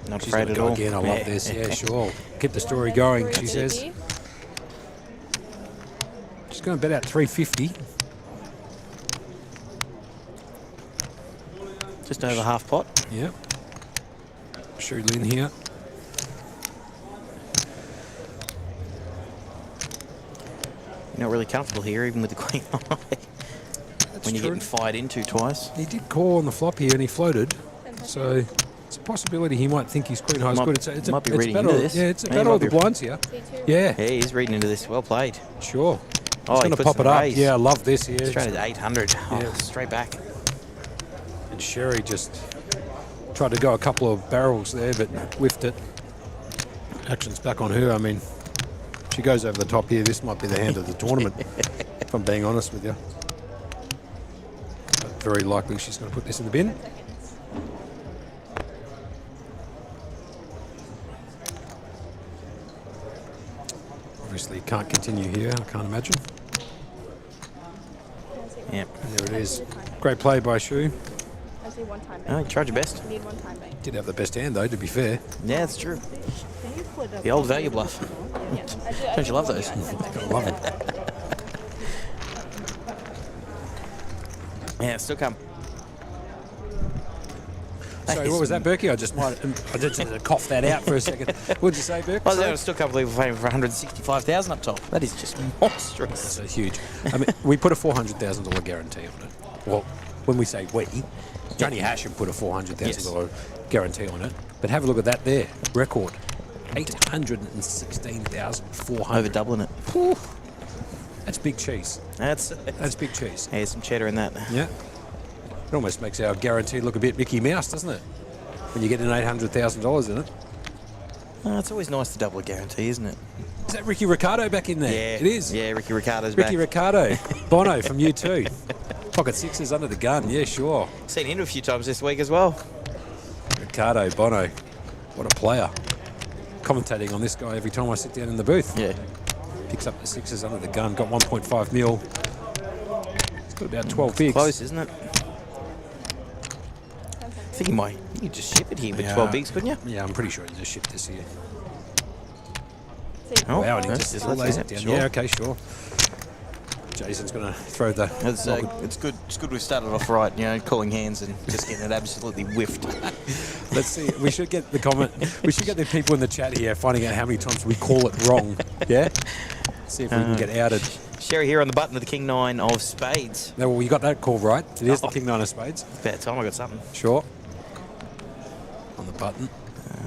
Not She's afraid gonna at go all. again. I love this. Yeah, sure. Keep the story going, she says. She's going to bet out 350. Just over half pot. Yep. Shu Lin here. You're not really comfortable here, even with the queen high. When you're true. getting fired into twice. He did call on the flop here and he floated. So it's a possibility he might think his queen high is Might- good. It's might be it's reading battle, into this. Yeah, it's a Yeah, battle might of the be- blinds here. Yeah, Yeah, he's reading into this. Well played. sure. Oh, He's he going to puts pop in it a up. raise. Yeah, I love this here. Straight at 800. Oh, Yeah. straight back. And Sherry just tried to go a couple of barrels there, but whiffed it. Action's back on her. I mean, she goes over the top here. This might be the hand of the tournament, if I'm being honest with you. But very likely she's going to put this in the bin. obviously it can't continue here, I can't imagine. Yep. And there it is. Great play by Shu. I see one time Oh, you bank. tried your best. Need one time bank. Did have the best hand though, to be fair. Yeah, it's true. Can you put The old value bluff. Don't you love those? Gotta love it. Yeah, still come. Sorry, what was that, Berkey? I just had to cough that out for a second. What did you say, Berkey? I still can't believe we're paying for 165,000 up top. That is just monstrous. So huge. I mean, we put a $400,000 guarantee on it. Well, when we say we, Johnny Hashem put a $400,000 guarantee on it. But have a look at that there. Record. 816,400. Over doubling it. Whew. That's big cheese. That's big cheese. Hey, some cheddar in that. Yeah. It almost makes our guarantee look a bit Mickey Mouse, doesn't it? When you get an $800,000 in it. It's always nice to double a guarantee, isn't it? Is that Ricky Ricardo back in there? Yeah. It is. Yeah, Ricky Ricardo's back. Ricky Ricardo. Bono from U2. Pocket sixes under the gun. Yeah, sure. Seen him a few times this week as well. Ricardo, Bono. What a player. Commentating on this guy every time I sit down in the booth. Yeah. Picks up the sixes under the gun. Got 1.5 mil. He's got about 12 bigs. Close, isn't it? I think you could just ship it here with 12 bigs, couldn't you? Yeah, I'm pretty sure he just shipped this here. Oh, Wow, and he yeah, just let's lays see it down. Sure. Yeah, okay, sure. Jason's going to throw the... It's good. It's good we've started off right, calling hands and just getting it absolutely whiffed. Let's see. We should get the comment. We should get the people in the chat here finding out how many times we call it wrong. Yeah? See if we can get outed. Sherry here on the button of the King 9 of spades. No, well, you got that call right. It is the King 9 of spades. About time I got something. Sure. On the button.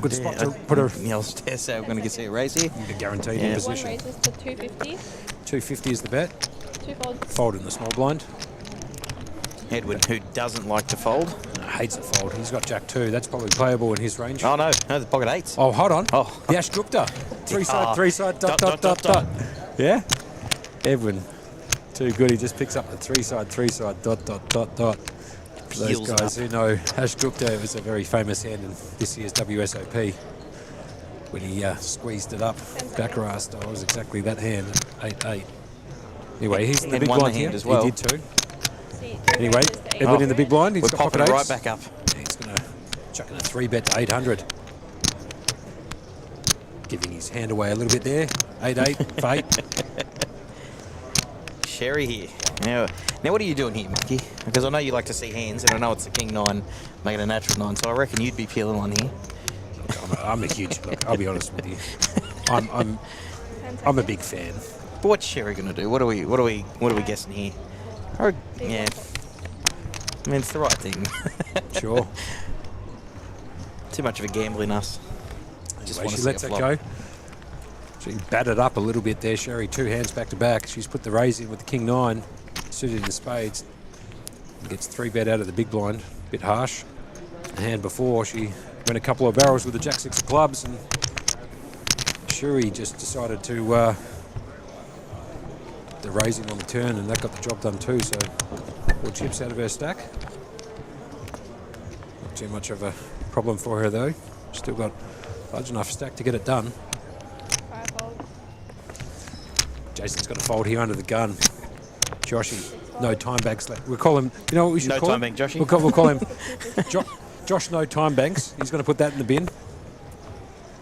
Good spot to put a... I was so we're going to get a raise here. The guaranteed Yeah. in One position. raises to 250. 250 is the bet. 2 folds. Fold in the small blind. Edwin, who doesn't like to fold. Hates a fold. He's got Jack 2. That's probably playable in his range. Oh, no, the pocket eights. Oh, hold on. Oh. The Ash Gupta. Three side, dot. Yeah? Edwin. Too good. He just picks up the three side, dot. For those Peels guys who know, Ash Gupta was a very famous hand in this year's WSOP. When he squeezed it up, Baccarat style, was exactly that hand, 8-8. Anyway, he's in the And big won the blind here. hand as well. He did too. See, Anyway, Edwin in the big blind. He's We're got popping pocket it right eights. back up. He's going to chuck in a 3-bet to 800. Giving his hand away a little bit there. 8-8, fate. Sherry here. Now, what are you doing here, Mickey? Because I know you like to see hands, and I know it's the King 9 making a natural 9, so I reckon you'd be peeling one here. I'm a huge... Look, I'll be honest with you. I'm a big fan. But what's Sherry going to do? What are we guessing here? Yeah. I mean, it's the right thing. Sure. Too much of a gamble in us. Just Anyway, want to she see lets a it flop. go. She batted up a little bit there, Sherry. 2 hands back to back. She's put the raise in with the King 9, suited in the spades. Gets 3-bet out of the big blind. Bit harsh. The hand before, she went a couple of barrels with the Jack 6 of clubs, and Sherry just decided to the raising on the turn, and that got the job done too. So 4 chips out of her stack. Not too much of a problem for her though. Still got large enough stack to get it done. 5 folds. Jason's got a fold here under the gun. Joshy, no time banks left. We'll call him, you know what we should No call time him? bank, Joshy. We'll call him Josh No Time Banks. He's going to put that in the bin.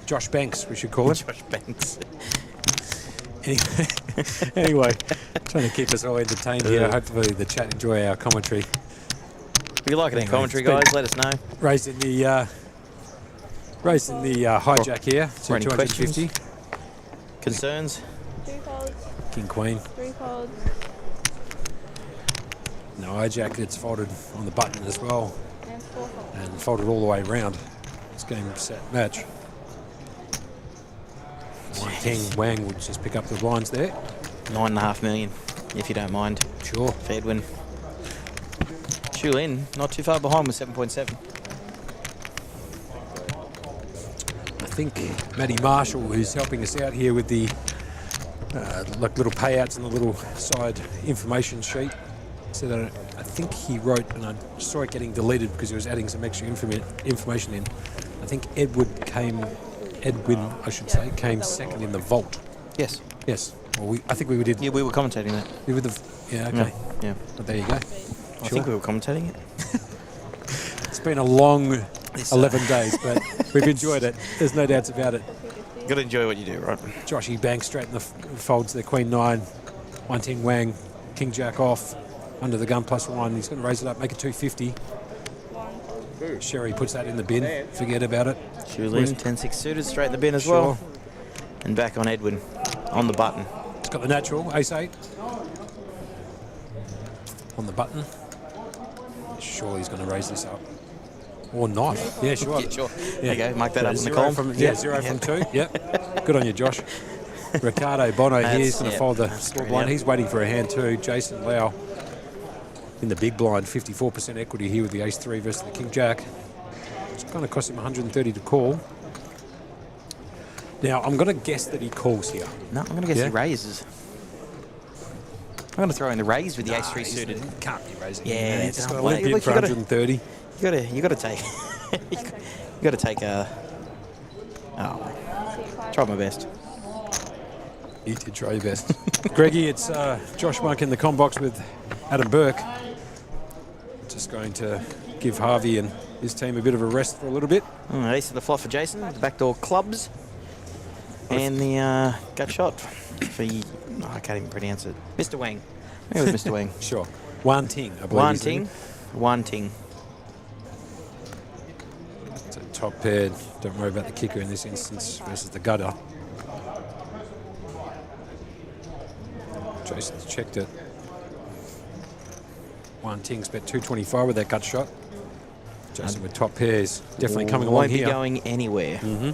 Josh Banks, we should call him. Josh Banks. Anyway, trying to keep us all entertained here. Hopefully the chat enjoy our commentary. If you like any Anyway, commentary, it's been- guys, let us know. Raising the hijack here to Or any 250. Concerns? 2 folds. King Queen. 3 folds. No hijack. It's folded on the button as well, And 4 folds. and folded all the way around. It's game, set, match. King Wang would just pick up the blinds there. 9.5 million, if you don't mind. Sure. For Edwin. Shulin, not too far behind with 7.7. I think Matty Marshall, who's helping us out here with the like little payouts and the little side information sheet, said that I think he wrote, and I saw it getting deleted because he was adding some extra information in. I think Edwin, I should say, came second in the vault. Yes. Yes. Well, I think we did. Yeah, we were commentating that. We were the. Yeah. Okay. Yeah. But there you go. I think we were commentating it. It's been a long 11 days, but we've enjoyed it. There's no doubts about it. Got to enjoy what you do, right? Joshy bangs straight in the folds there. Queen 9, 1 Ting Wang, King Jack off, under the gun +1. He's going to raise it up, make it 250. Sherry puts that in the bin. Forget about it. Shulin, 10-6 suited, straight in the bin as well. And back on Edwin, on the button. It's got the natural, ace-8. On the button. Surely he's going to raise this up. Or not. Yeah, sure. Yeah, sure. Yeah. There you go, mark that up in the Zero column. from 2. Yep. Good on you, Josh. Ricardo Bono here is going to fold the small blind. He's waiting for a hand too. Jason Lau in the big blind, 54% equity here with the ace-3 versus the King Jack. It's going to cost him 130 to call. Now, I'm going to guess that he calls here. No, I'm going to guess he raises. I'm going to throw in the raise with the ace-3 suited. He can't be raising. Yeah, he's just going to limp in for 130. You got to take. you got to take a. Oh, try my best. You did try your best. Greggy, it's Josh Monk in the com box with Adam Burke. Just going to give Harvey and his team a bit of a rest for a little bit. Ace of the flop for Jason. The backdoor clubs. And the gut shot for, I can't even pronounce it. Mr. Wang. Maybe it was Mr. Wang. Sure. 1 Ting, I believe. 1 Ting. It's a top pair. Don't worry about the kicker in this instance versus the gutter. Jason's checked it. 1 Ting's bet 225 with that gut shot. Jason with top pairs. Definitely coming along here. Won't be going anywhere. Mm-hmm.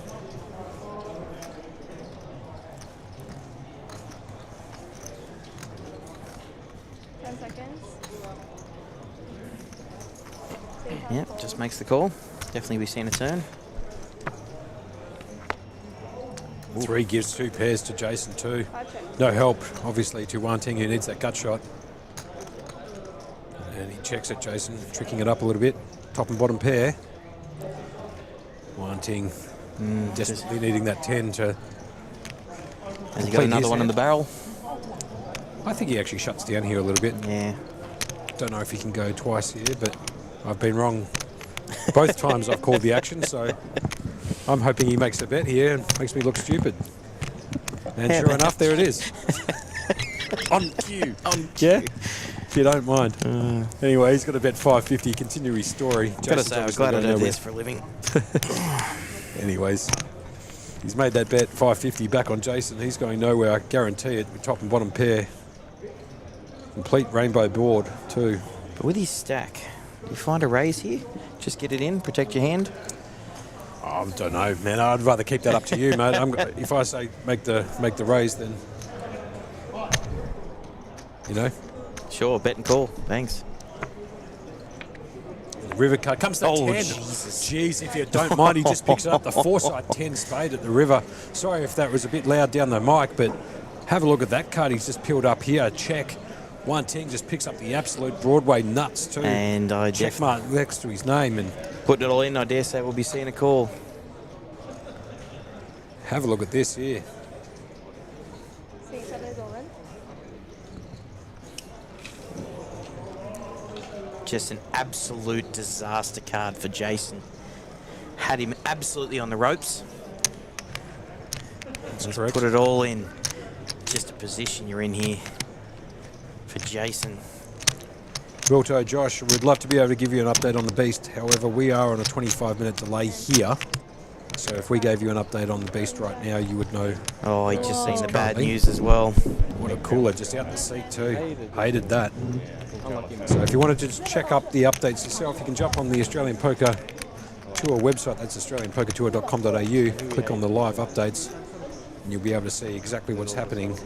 Yep, just makes the call. Definitely be seeing a turn. 3 gives 2 pairs to Jason too. No help, obviously, to 1 Ting who needs that gut shot. And he checks it, Jason, tricking it up a little bit. Top and bottom pair. 1 Ting desperately needing that 10 to. Has he got another one in the barrel? I think he actually shuts down here a little bit. Yeah. Don't know if he can go twice here, but I've been wrong both times I've called the action, so I'm hoping he makes a bet here and makes me look stupid. And sure enough, there it is. On cue. On cue. Yeah? If you don't mind. Anyway, he's got to bet 550, continue his story. Gotta say, I'm glad I do this for a living. Anyways, he's made that bet 550 back on Jason. He's going nowhere, I guarantee it, with top and bottom pair. Complete rainbow board too. But with his stack, you find a raise here? Just get it in, protect your hand? I don't know, man. I'd rather keep that up to you, mate. If I say make the raise, then you know. Sure, bet and call. Thanks. River card comes the 10. Jesus. Jeez, if you don't mind, he just picks it up. The foresight 10 spade at the river. Sorry if that was a bit loud down the mic, but have a look at that card. He's just peeled up here. Check. 1 Ting just picks up the absolute Broadway nuts too. And I check mark next to his name and putting it all in. I dare say we'll be seeing a call. Have a look at this here. Just an absolute disaster card for Jason. Had him absolutely on the ropes. That's correct. Put it all in. Just a position you're in here for Jason. Wilto, Josh, we'd love to be able to give you an update on the Beast. However, we are on a 25-minute delay here. So if we gave you an update on the Beast right now, you would know. Oh, he just seen the bad news as well. What a cooler, just out the seat too. Hated that. So if you wanted to just check up the updates yourself, you can jump on the Australian Poker Tour website. That's australianpokertour.com.au. Click on the live updates and you'll be able to see exactly what's happening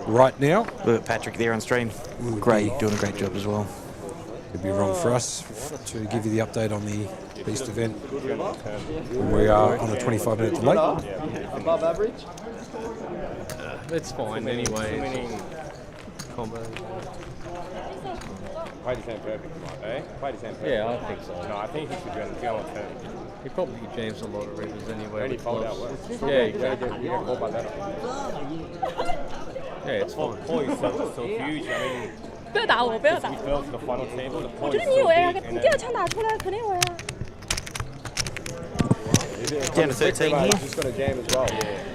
right now. Look at Patrick there on stream. Great, doing a great job as well. It'd be wrong for us to give you the update on the Beast event when we are on a 25-minute delay. Above average? That's fine anyway. Combo. Played his hand perfect tonight, eh? Played his hand perfect. Yeah, I think so. No, I think he should go on turn. He probably jams a lot of rivers anyway. Only with fold out gloves. worse. Yeah, You get called by that. yeah, it's fine. Paul is so huge. I mean, 不要打我，不要打 we 我。 fell to the final table. The 我 point 觉得 is 你以 so 为啊， big. 你第二枪打出来肯定有呀。 Down to 13 here. He's got a jam as well.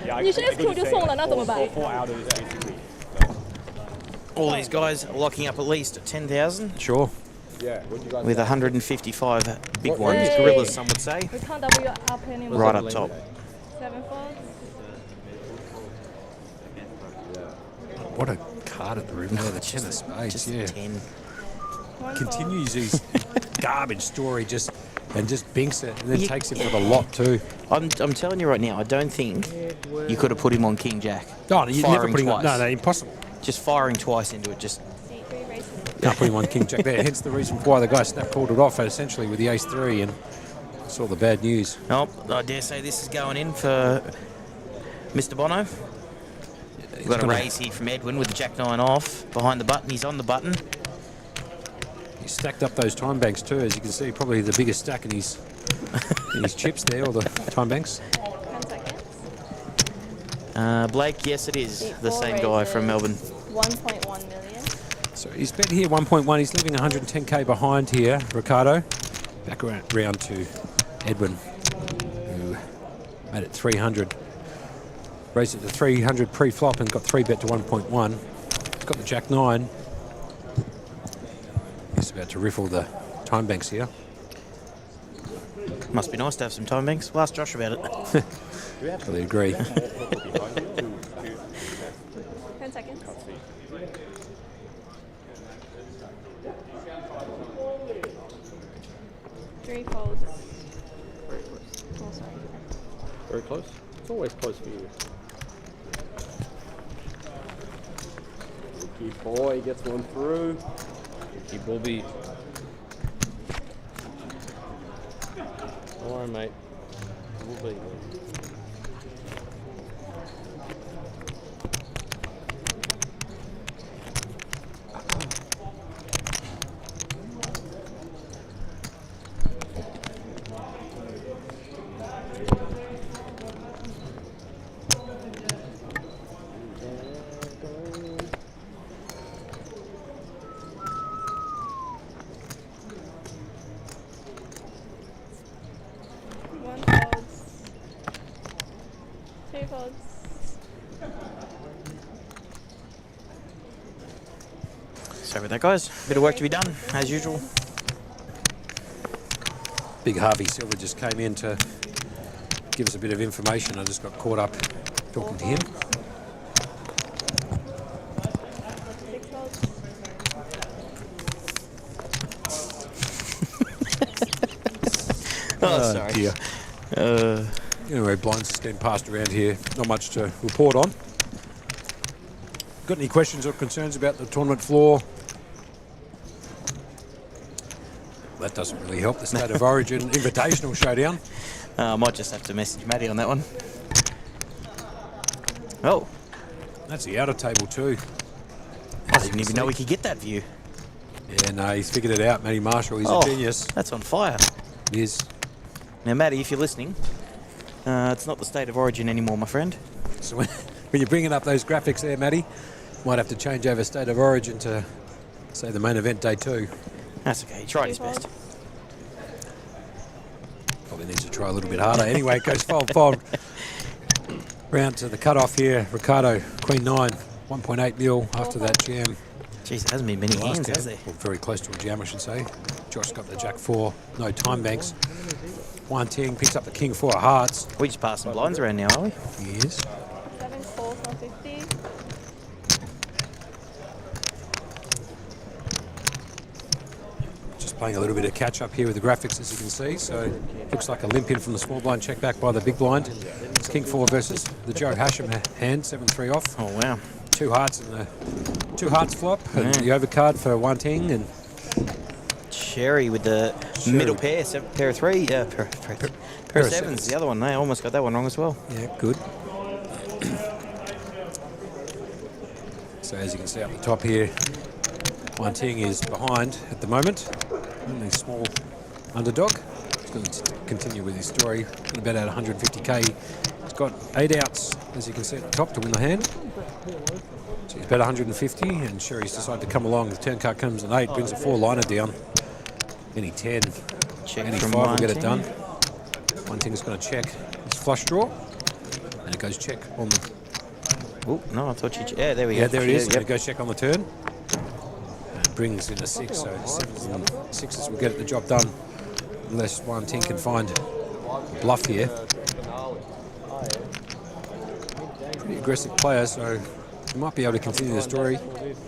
Yeah, 你是 SQ 就送了，那怎么办？ 4 outers basically. All these guys are locking up at least 10,000 Sure. Yeah, what do you guys with say? 155 big What- ones, Hey. gorillas some would say, We can't double you up anymore. right up top. 7 folds. What a card at the river there, the 10 of spades, Just yeah. 10. 1 Continues his garbage story just binks it and then You- takes him for the lot too. I'm telling you right now, I don't think you could have put him on King Jack. Oh, you never Firing put him on. twice. No, impossible. Just firing twice into it, just C3 races. Can't put him on King Jack there. Hence the reason why the guy snap called it off essentially with the ace 3 and saw the bad news. oh, I dare say this is going in for Mr. Bono. We've got a gonna- raise here from Edwin with the Jack 9 off behind the button. He's on the button. He stacked up those time banks too, as you can see, probably the biggest stack in his chips there, all the time banks. 10 seconds. Blake, yes, it is the Four same guy from raises, Melbourne. 1.1 million. So he's bet here 1.1. He's leaving 110k behind here, Ricardo. Back round to Edwin, who made it 300. Raised it to 300 pre-flop and got 3-bet to 1.1. He's got the Jack 9. He's about to riffle the time banks here. Must be nice to have some time banks. We'll ask Josh about it. Totally agree. 10 seconds. 3 folds. Oh, sorry. Very close. It's always close for you. Lucky boy gets one through. He will be. Don't worry, mate. We'll be. One folds. 2 folds. Sorry about that, guys. Bit of work to be done, as usual. Big Harvey Silver just came in to give us a bit of information. I just got caught up talking to him. 6 folds. Oh, sorry. Dear. Anyway, blinds is getting passed around here. Not much to report on. Got any questions or concerns about the tournament floor? That doesn't really help the State of Origin Invitational Showdown. I might just have to message Matty on that one. Oh, That's the outer table too. I didn't even know we could get that view. Yeah, no, he's figured it out, Matty Marshall. He's Oh, a genius. that's on fire. He is. Now, Matty, if you're listening, it's not the State of Origin anymore, my friend. So when you're bringing up those graphics there, Matty, might have to change over State of Origin to, say, the main event day 2. That's okay. He tried his best. Probably needs to try a little bit harder. Anyway, it goes fold. Round to the cutoff here. Ricardo, Queen 9, 1.8 mil after that jam. Jeez, there hasn't been many hands, has there? Well, very close to a jam, I should say. Josh got the Jack 4, no time banks. One Ting picks up the King 4 of hearts. We just passing blinds around now, are we? He is. 7 folds, 150. Just playing a little bit of catch up here with the graphics, as you can see. So looks like a limp in from the small blind, check back by the big blind. It's King 4 versus the Joe Hasham hand, 7-3 off. Oh, wow. 2 hearts and the 2 hearts flop, and the overcard for One Ting, and Sherry with the middle pair, pair of 3, pair of of 7s. sevens. The other one, they almost got that one wrong as well. yeah, good. So as you can see up the top here, Wanting is behind at the moment. Only small underdog. He's going to continue with his story. Got about out 150k. He's got 8 outs, as you can see at the top, to win the hand. So he's about 150, and Sherry's decided to come along. The turn card comes an 8, brings a 4-liner down. Any 10, Check any from 5 will get it Wanting. done. Wanting is going to check his flush draw, and it goes check on the. Oh, no, I thought you... Yeah, there we go. Yeah, there it is. Yep. And it goes check on the turn. And brings in a 6, so 7s and 6s will get the job done, unless Wanting can find bluff here. Pretty aggressive player, so he might be able to continue the story.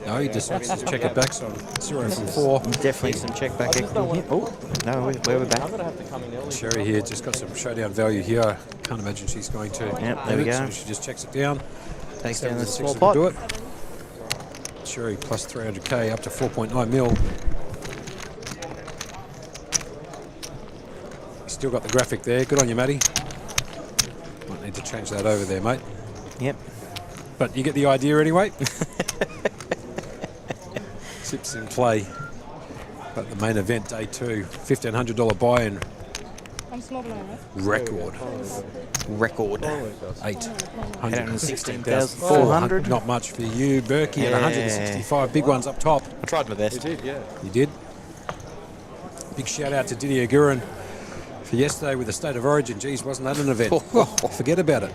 No, he decides to check it back, so 0 from 4. Definitely some check back action here. Oh, no, we're back. Sherry here just got some showdown value here. Can't imagine she's going to. Yep, there we go. So she just checks it down. Takes down 7s the and small 6s pot. will do it. Sherry plus 300k up to 4.9 mil. Still got the graphic there. Good on you, Matty. Might need to change that over there, mate. Yep. But you get the idea anyway. Sips in play. But the main event, day 2, $1,500 buy-in I'm small blind, right? record. Record. 816,400. Not much for you, Berkey, Yeah. at 165. Big ones up top. I tried my best. You did, yeah. You did. Big shout out to Didier Gurin for yesterday with the State of Origin. Geez, wasn't that an event? Oh, forget about it.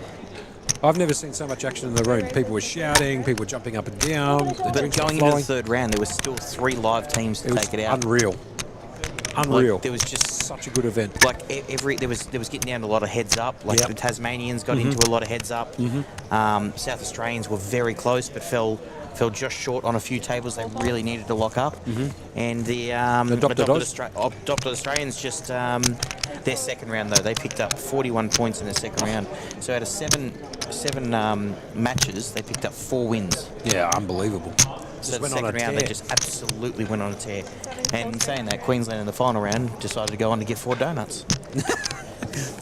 I've never seen so much action in the room. People were shouting, people were jumping up and down. The But drinks were going into the flowing. third round, there was still 3 live teams to It was take it out. unreal. Unreal. Like, there was just such a good event. like there was getting down to a lot of heads up. Like Yep. the Tasmanians got into a lot of heads up. South Australians were very close, but fell just short on a few tables they really needed to lock up. And the Adopted adopted Australians just their second round though, they picked up 41 points in their second round. So out of seven matches, they picked up 4 wins. Yeah, unbelievable. So the went on second a round, they tear. just absolutely went on a tear. And in saying that, Queensland in the final round decided to go on to get 4 donuts.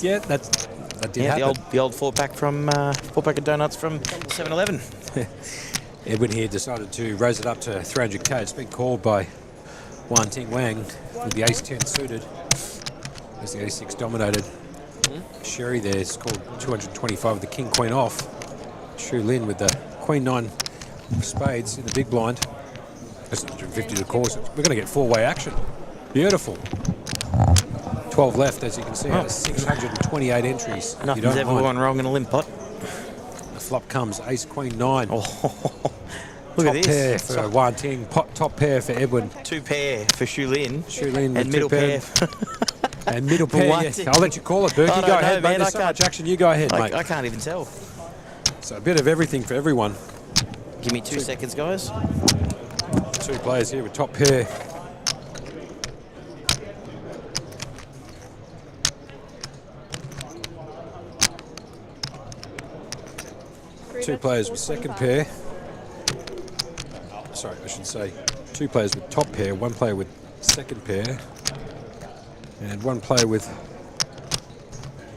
Yeah, that did Yeah, happen. the old 4-pack of donuts from 7-Eleven. Edwin here decided to raise it up to 300k. It's been called by Wanting Wang with the ace-10 suited as the ace-6 dominated. Sherry there is called 225 with the king-queen off. Shu Lin with the queen-9 spades in the big blind. That's 150 to call. So we're going to get 4-way action. Beautiful. 12 left, as you can see, out of 628 entries. You Nothing's don't ever mind. gone wrong in a limp pot. The flop comes ace-queen-9. Oh, look Top at pair this. for Wanting, top pair for Edwin. 2 pair for Shu Lin. Shu Lin And with middle 2 pair. And middle pair, Wanting. yeah. I'll let you call it, Berkey. I Go don't ahead, know, mate. man. There's I so much can't- action. You go ahead, mate. I can't even tell. So a bit of everything for everyone. Give me 2 seconds, guys. 2 players here with top pair. Two players with second pair. Sorry, I should say 2 players with top pair, 1 player with second pair, and 1 player with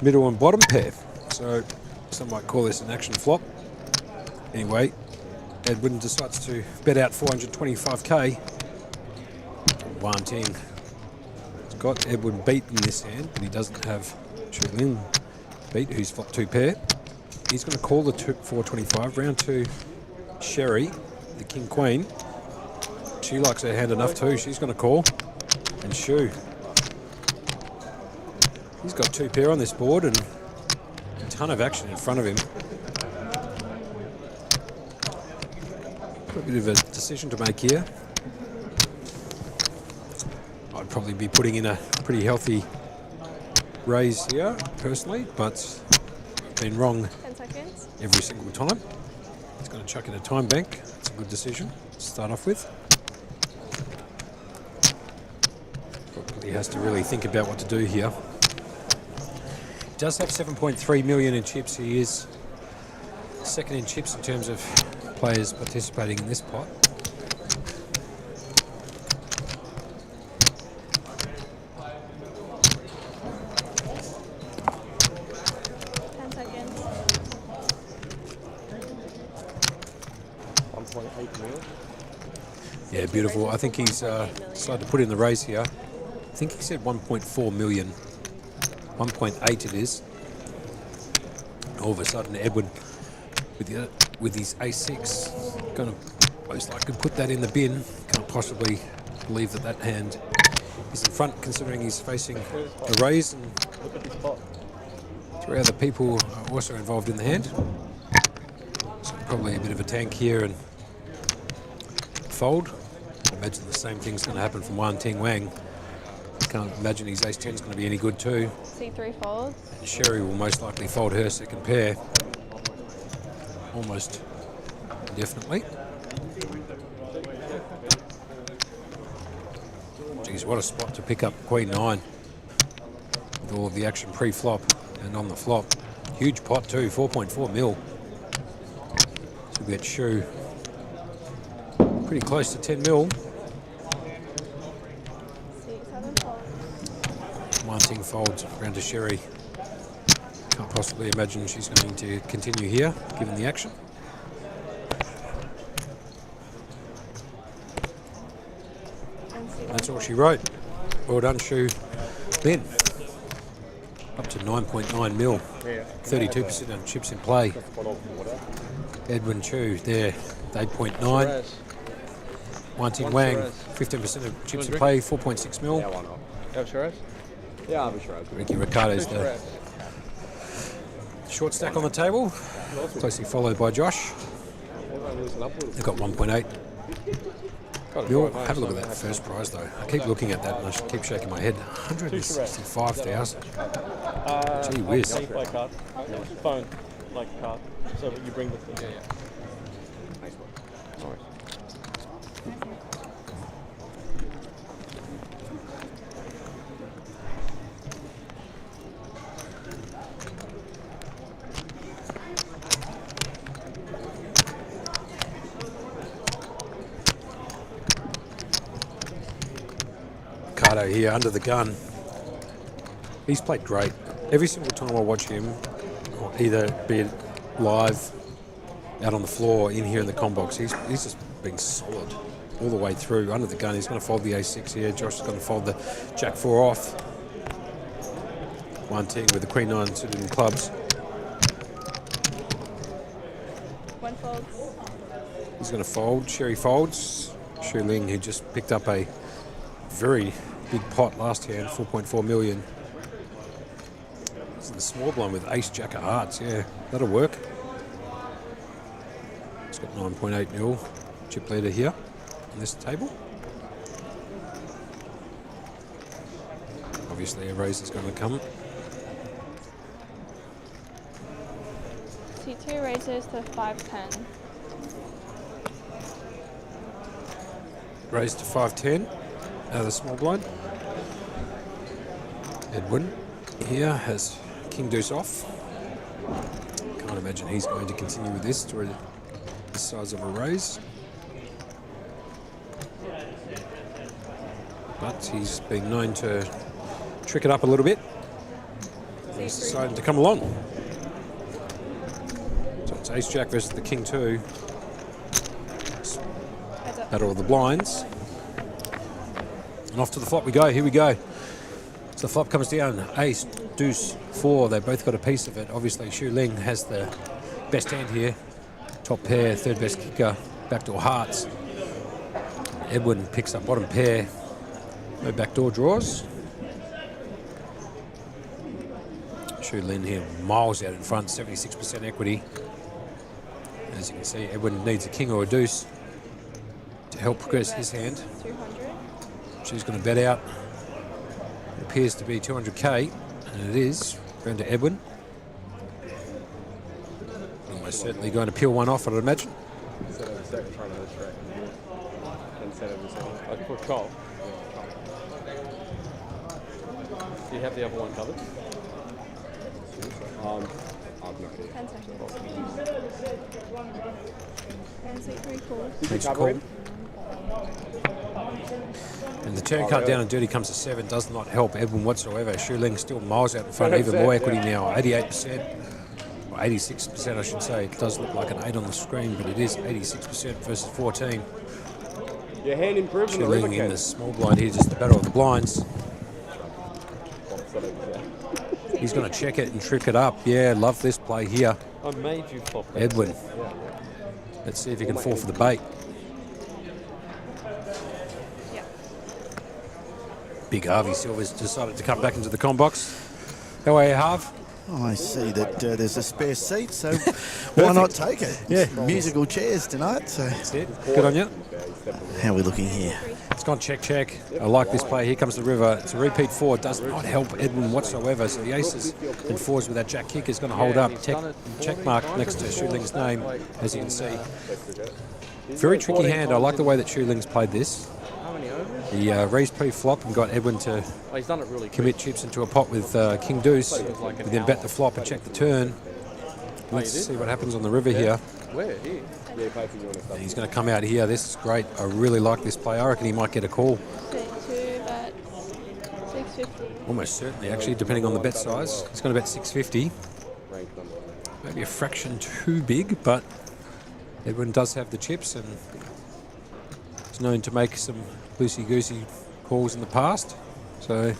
middle and bottom pair. So some might call this an action flop. Anyway, Edwin decides to bet out 425k. Wanting has got Edwin beat in this hand, but he doesn't have Shu Lin beat, who's flopped 2 pair. He's going to call the 425. Round 2, Sherry, the king queen. She likes her hand enough too. She's going to call. And Shu, he's got 2 pair on this board and a ton of action in front of him. A bit of a decision to make here. I'd probably be putting in a pretty healthy raise here, personally, but I've been wrong 10 seconds. every single time. He's going to chuck in a time bank. It's a good decision to start off with. Probably has to really think about what to do here. He does have 7.3 million in chips. He is second in chips in terms of players participating in this pot. Yeah, beautiful. I think he's decided to put in the raise here. I think he said 1.4 million. 1.8 it is. All of a sudden, Edwin, with his A6, going to most likely put that in the bin. Can't possibly believe that that hand is in front, considering he's facing a raise, and Look at this pot. 3 other people are also involved in the hand. So probably a bit of a tank here and fold. I imagine the same thing's going to happen from Ting Wang. Can't imagine his ace-10 is going to be any good too. C3 folds. And Sherry will most likely fold her second pair. Almost indefinitely. Geez, what a spot to pick up Queen 9. With all of the action pre-flop and on the flop. Huge pot too, 4.4 mil. So we get Shu pretty close to 10 mil. Ting folds round to Sherry. Can't possibly imagine she's going to continue here, given the action. That's all she wrote. Well done, Shu. Lin. Up to 9.9 mil. 32% on chips in play. Edwin Chu there, 8.9. Ting Wang, 15% of chips in play, 4.6 mil. Yeah, why not? Have Shiraz? Yeah, I'll be sure. Ricky Ricardo's the short stack on the table, closely followed by Josh. They've got 1.8. Bill, have a look at that first prize though. I keep looking at that and I keep shaking my head. 165,000. Gee whiz. Play card. Phone, like a card. So you bring the thing. Yeah. Nice one. Nice. Here under the gun. He's played great. Every single time I watch him, or either be it live, out on the floor, in here in the com box, he's just been solid all the way through. Under the gun, he's going to fold the A6 here. Josh is going to fold the Jack 4 off. Ting with the Queen 9 suited in clubs. One folds. He's going to fold. Sherry folds. Shu Ling, who just picked up a very big pot last hand, 4.4 million. This is the small blind with ace jack of hearts. Yeah, that'll work. It's got 9.8 mil chip leader here on this table. Obviously a raise is going to come. C2 raises to 510. Raise to 510 out of the small blind. Edwin here has king deuce off. Can't imagine he's going to continue with this to the size of a raise. But he's been known to trick it up a little bit. He's decided to come along. So it's ace jack versus the king 2. Battle of the blinds. And off to the flop we go. Here we go. So the flop comes down. Ace, deuce, 4. They've both got a piece of it. Obviously, Shu Ling has the best hand here. Top pair, third best kicker, backdoor hearts. Edwin picks up bottom pair. No backdoor draws. Shu Ling here, miles out in front, 76% equity. As you can see, Edwin needs a king or a deuce to help progress his hand. 200. She's going to bet out. It appears to be 200k, and it is. Round to Edwin. Almost certainly going to peel one off, I'd imagine. Instead of the second, trying to distract. Instead of the second. I can put Cole. Do you have the other one covered? I've not here. 10 seconds. And C3 calls. Makes a call. And the turn card down and dirty comes to 7. Does not help Edwin whatsoever. Shu Ling still miles out in front, even more equity now. 88%, or 86% I should say. It does look like an 8 on the screen, but it is 86% versus 14. Your hand improved in the river, Chilling in the Ken. small blind here, just the battle of the blinds. He's going to check it and trick it up. Yeah, love this play here. I made you flop that. Edwin. Let's see if he can fall for the bait. Big 𝗣𝗧𝗬𝗢's decided to come back into the com box. How are you, Harv? Oh, I see that there's a spare seat, so why not take it? Yeah. Musical chairs tonight. So That's it. Good on you. how are we looking here? It's gone check. I like this play. Here comes the river. It's a repeat 4. Does not help Edwin whatsoever. So the aces and 4s with that jack kick is going to hold up. Check mark next to Shu Ling's name, as you can see. Very tricky hand. I like the way that Shu Ling's played this. He raised pre-flop and got Edwin to He's done it really commit chips into a pot with King Deuce. We then bet the flop and check the turn. Let's see what happens on the river here. Where? Here. Yeah, pay for you on stuff. He's going to come out here. This is great. I really like this play. I reckon he might get a call. 2 bet 650. Almost certainly, actually, depending on the bet size. He's going to bet 650. Maybe a fraction too big, but Edwin does have the chips and is known to make some loosey-goosey calls in the past. So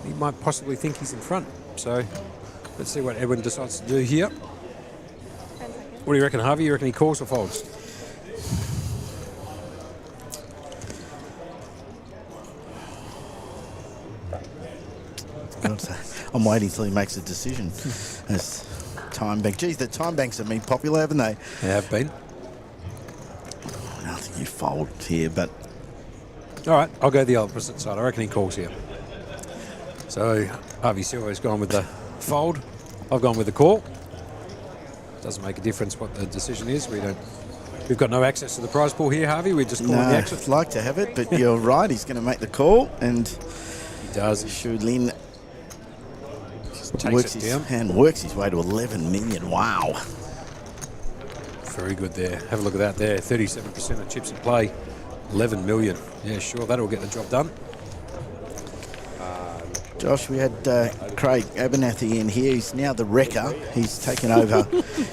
he might possibly think he's in front. So let's see what Edwin decides to do here. 10 seconds. What do you reckon, Harvey? You reckon he calls or folds? I'm waiting till he makes a decision. As time bank. Geez, the time banks have been popular, haven't they? They have been. I think you fold here, but All right, I'll go the opposite side. I reckon he calls here. So 𝗣𝗧𝗬𝗢's gone with the fold. I've gone with the call. Doesn't make a difference what the decision is. We've got no access to the prize pool here, Harvey. We're just calling no, the I'd action. like to have it, but you're right. He's going to make the call, and He does. Shu Lin Takes works it his down. and works his way to 11 million. Wow. Very good there. Have a look at that there. 37% of chips in play. 11 million. Yeah, sure. That'll get the job done. Josh, we had Craig Abernathy in here. He's now the wrecker. He's taken over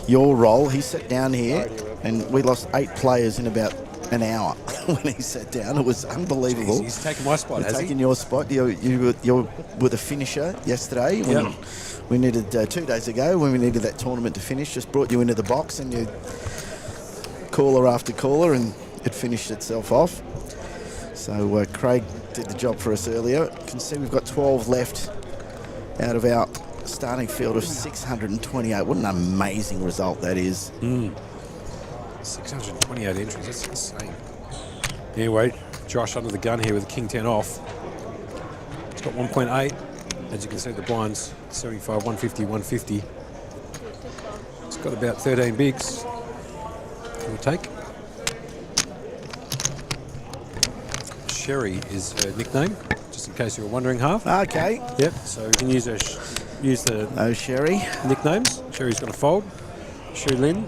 your role. He sat down here, and we lost 8 players in about an hour when he sat down. It was unbelievable. Jeez, he's taken my spot, He's has taken he? your spot. You were the finisher yesterday. When Yep. we needed 2 days ago, when we needed that tournament to finish, just brought you into the box, and you caller after caller, and it finished itself off. So Craig did the job for us earlier. You can see we've got 12 left out of our starting field of 628. What an amazing result that is. 628 entries. That's insane. Anyway, Josh under the gun here with the King 10 off. It's got 1.8. As you can see, the blinds 75, 150, 150. It's got about 13 bigs. We'll take. Sherry is her nickname, just in case you were wondering, Harv. Okay. Yep. So we can use the Oh, Sherry. nicknames. Sherry's going to fold. Shu Lin,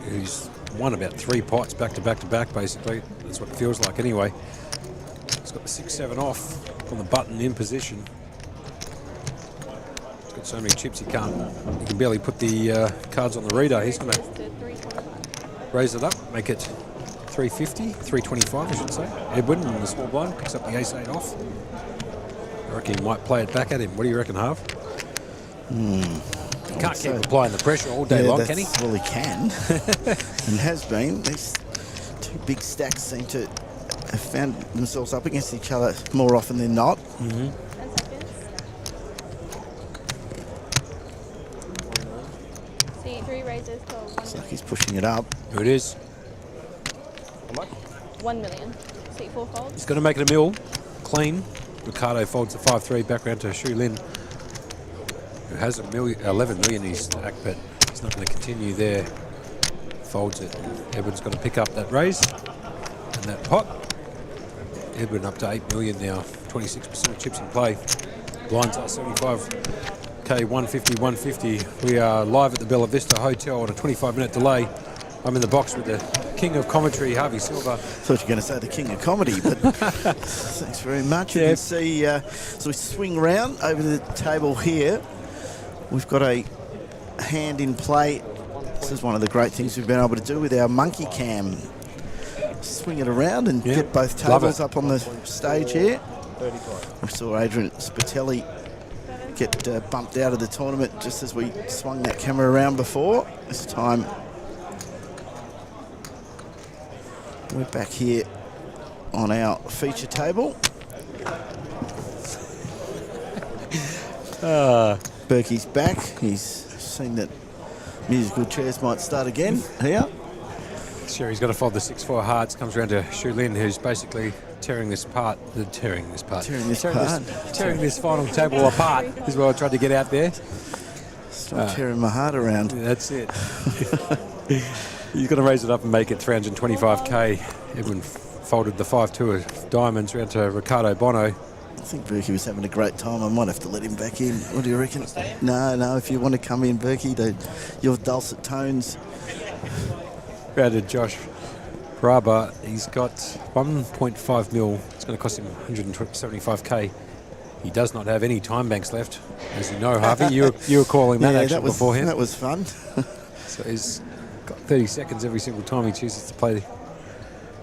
who's won about 3 pots back to back to back, basically. That's what it feels like anyway. He's got the 6-7 off on the button in position. He's got so many chips he can barely put the cards on the reader. He's going to To 325. raise it up, make it 350, 325 I should say. Edwin in the small blind picks up the ace-8 off. I reckon he might play it back at him. What do you reckon, Harv? Can't keep applying the pressure all day long, can he? Well, he can. And has been. These 2 big stacks seem to have found themselves up against each other more often than not. 10 seconds. See 3 raises to 1 Looks like million. he's pushing it up. Here it is. How much? 1 million. See 4 folds. He's going to make it a mill, clean. Ricardo folds the 5-3 back round to Shu Lin, who has 11 million in his stack, but he's not going to continue there. Folds it. Edwin's going to pick up that raise and that pot. Edwin up to 8 million now, 26% of chips in play. Blinds are 75k, 150, 150. We are live at the Bella Vista Hotel on a 25-minute delay. I'm in the box with the king of commentary, 𝗣𝗧𝗬𝗢. Thought you were going to say the king of comedy, but thanks very much. You can see, so we swing round over the table here. We've got a hand in play This is one of the great things we've been able to do with our monkey cam. Swing it around and get both tables up on the stage here. We saw Adrian Spatelli get bumped out of the tournament just as we swung that camera around before. This time we're back here on our feature table. Berkey's back. He's seen that musical chairs might start again here. Sure, he's got to fold the 6-4 hearts. Comes around to Shu Lin, who's basically tearing this final table apart. Is what I tried to get out there. Stop tearing my heart around. That's it. He's going to raise it up and make it 325k. Edwin folded the 5-2 of diamonds round to Ricardo Bono. I think Berkey was having a great time. I might have to let him back in. What do you reckon? No, if you want to come in, Berkey, your dulcet tones. Round to Josh Braba. He's got 1.5 mil. It's going to cost him 175k. He does not have any time banks left. As you know, Harvey, you were calling that action beforehand. That was fun. So he's got 30 seconds every single time he chooses to play.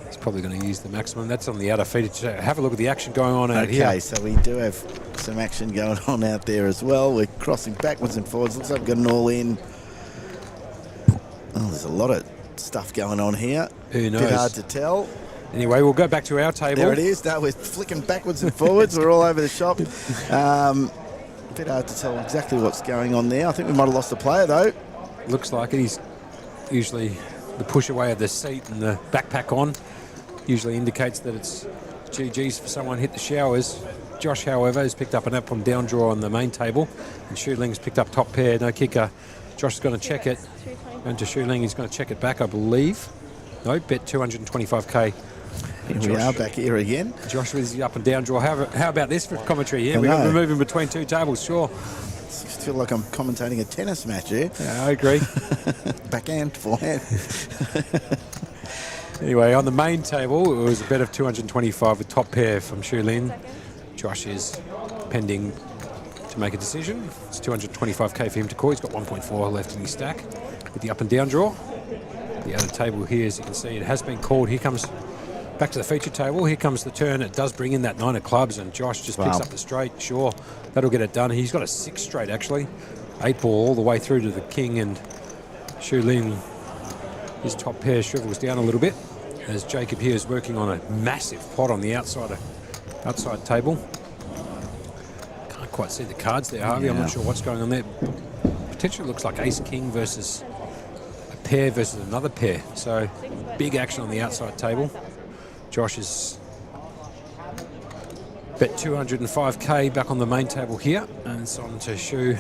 He's probably going to use the maximum. That's on the outer feet. Have a look at the action going on out here. Okay, so we do have some action going on out there as well. We're crossing backwards and forwards. Looks like we've got an all-in. Oh, there's a lot of stuff going on here. Who knows? Bit hard to tell. Anyway, we'll go back to our table. There it is. Now we're flicking backwards and forwards. We're all over the shop. Bit hard to tell exactly what's going on there. I think we might have lost a player, though. Looks like it. He's usually the push away of the seat and the backpack on. Usually indicates that it's GG's for someone hit the showers. Josh, however, has picked up an app from down draw on the main table. And Shu Ling's picked up top pair, no kicker. Josh is going to check it. And to Shu Ling, he's going to check it back, I believe. No, bet 225k. Here we are back here again. Josh with the up and down draw. How about this for commentary here? We're moving between two tables, sure. I feel like I'm commentating a tennis match here. Yeah, I agree. Backhand, forehand. Anyway, on the main table, it was a bet of 225 with top pair from Shu Lin. Josh is pending to make a decision. It's 225k for him to call. He's got 1.4 left in his stack with the up and down draw. The other table here, as you can see, it has been called. Here comes back to the feature table. Here comes the turn. It does bring in that 9 of clubs, and Josh just picks up the straight. Sure, that'll get it done. He's got a 6 straight, actually. 8 ball all the way through to the king, and Shu Lin, his top pair shrivels down a little bit as Jacob here is working on a massive pot on the outside table. Can't quite see the cards there, Harvey. I'm not sure what's going on there. Potentially looks like ace-king versus a pair versus another pair. So big action on the outside table. Josh is bet 205k back on the main table here. And it's on to Shu,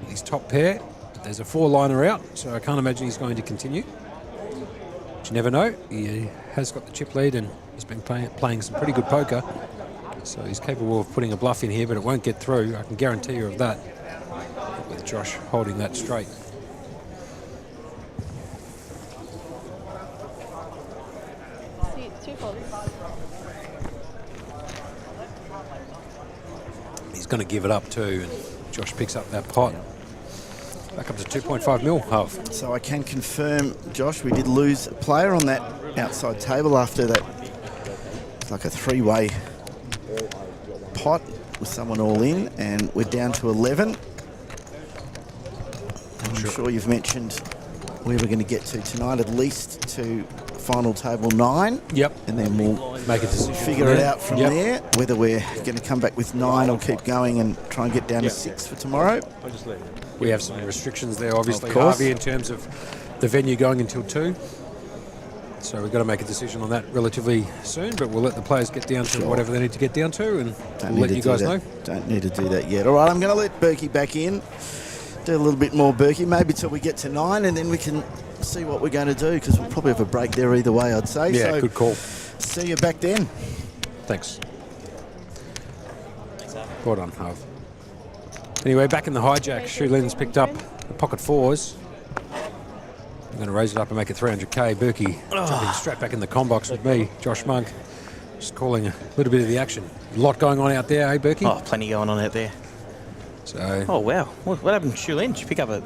his top pair. There's a 4-liner out, so I can't imagine he's going to continue. But you never know. He has got the chip lead and he's been playing some pretty good poker. So he's capable of putting a bluff in here, but it won't get through. I can guarantee you of that, with Josh holding that straight. He's going to give it up too, and Josh picks up that pot. Back up to 2.5 mil, half. So I can confirm, Josh, we did lose a player on that outside table after that. It's like a 3-way pot with someone all in, and we're down to 11. I'm sure you've mentioned where we're going to get to tonight, at least to final table 9. Yep. And then we'll make a decision. Figure it out from there, whether we're going to come back with 9 or keep going and try and get down to 6 for tomorrow. We have some restrictions there, obviously, Harvey, in terms of the venue going until 2. So we've got to make a decision on that relatively soon, but we'll let the players get down to whatever they need to get down to, and we'll let you guys know. Don't need to do that yet. All right, I'm going to let Berkey back in, do a little bit more Berkey, maybe till we get to 9, and then we can see what we're going to do, because we'll probably have a break there either way, I'd say. Yeah, so good call. See you back then. Thanks. Well done, Harv. Anyway, back in the hijack, Shu Lin's picked up the pocket 4s. I'm going to raise it up and make it 300k. Berkey jumping straight back in the com box with me, Josh Monk. Just calling a little bit of the action. A lot going on out there, eh, Berkey? Oh, plenty going on out there. So. Oh, wow. What happened to Shu Lin? Did you pick up a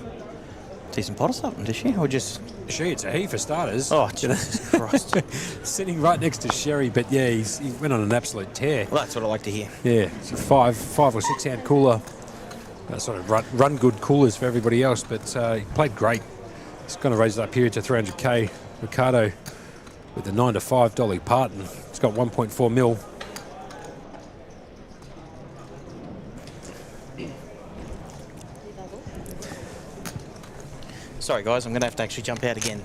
decent pot or something, does she? Or just... It's a he for starters. Oh, Jesus Christ. Sitting right next to Sherry, but yeah, he went on an absolute tear. Well, that's what I like to hear. Yeah, it's a 5 or 6 hand cooler. Sort of run good coolers for everybody else, but he played great. He's going to raise it up here to 300k. Ricardo with the 9 to 5 Dolly Parton. It's got 1.4 mil. Sorry, guys, I'm going to have to actually jump out again.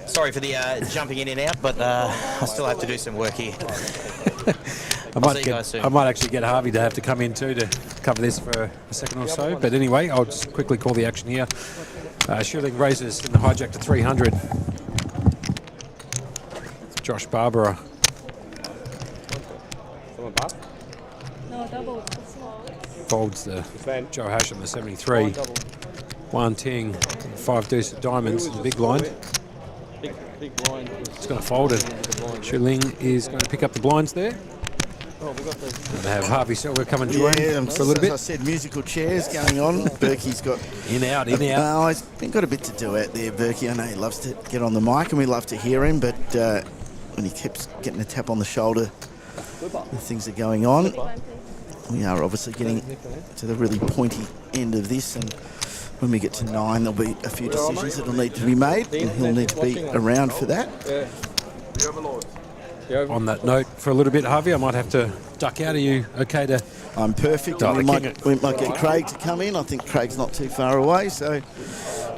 Sorry for the jumping in and out, but I still have to do some work here. I'll see you guys soon. I might actually get Harvey to have to come in too to cover this for a second or so. But anyway, I'll just quickly call the action here. Shooting raises in the hijack to 300. Josh Barbara. Someone pass? No, double. Folds the Joe Hasham, the 73. One Ting, 5 decent diamonds, the big blind. Big blind. It's going to fold it. Shuling is going to pick up the blinds there. Oh, we got the... And they have Harvey Silver come and join for a little bit. As I said, musical chairs going on. Berkey's got... In, out. He's got a bit to do out there, Berkey. I know he loves to get on the mic and we love to hear him, but when he keeps getting a tap on the shoulder, things are going on. We are obviously getting to the really pointy end of this, and when we get to 9, there'll be a few decisions that'll need to be made, and he'll need to be around for that. On that note, for a little bit, Harvey, I might have to duck out. Are you okay to... I'm perfect. We might get Craig to come in. I think Craig's not too far away, so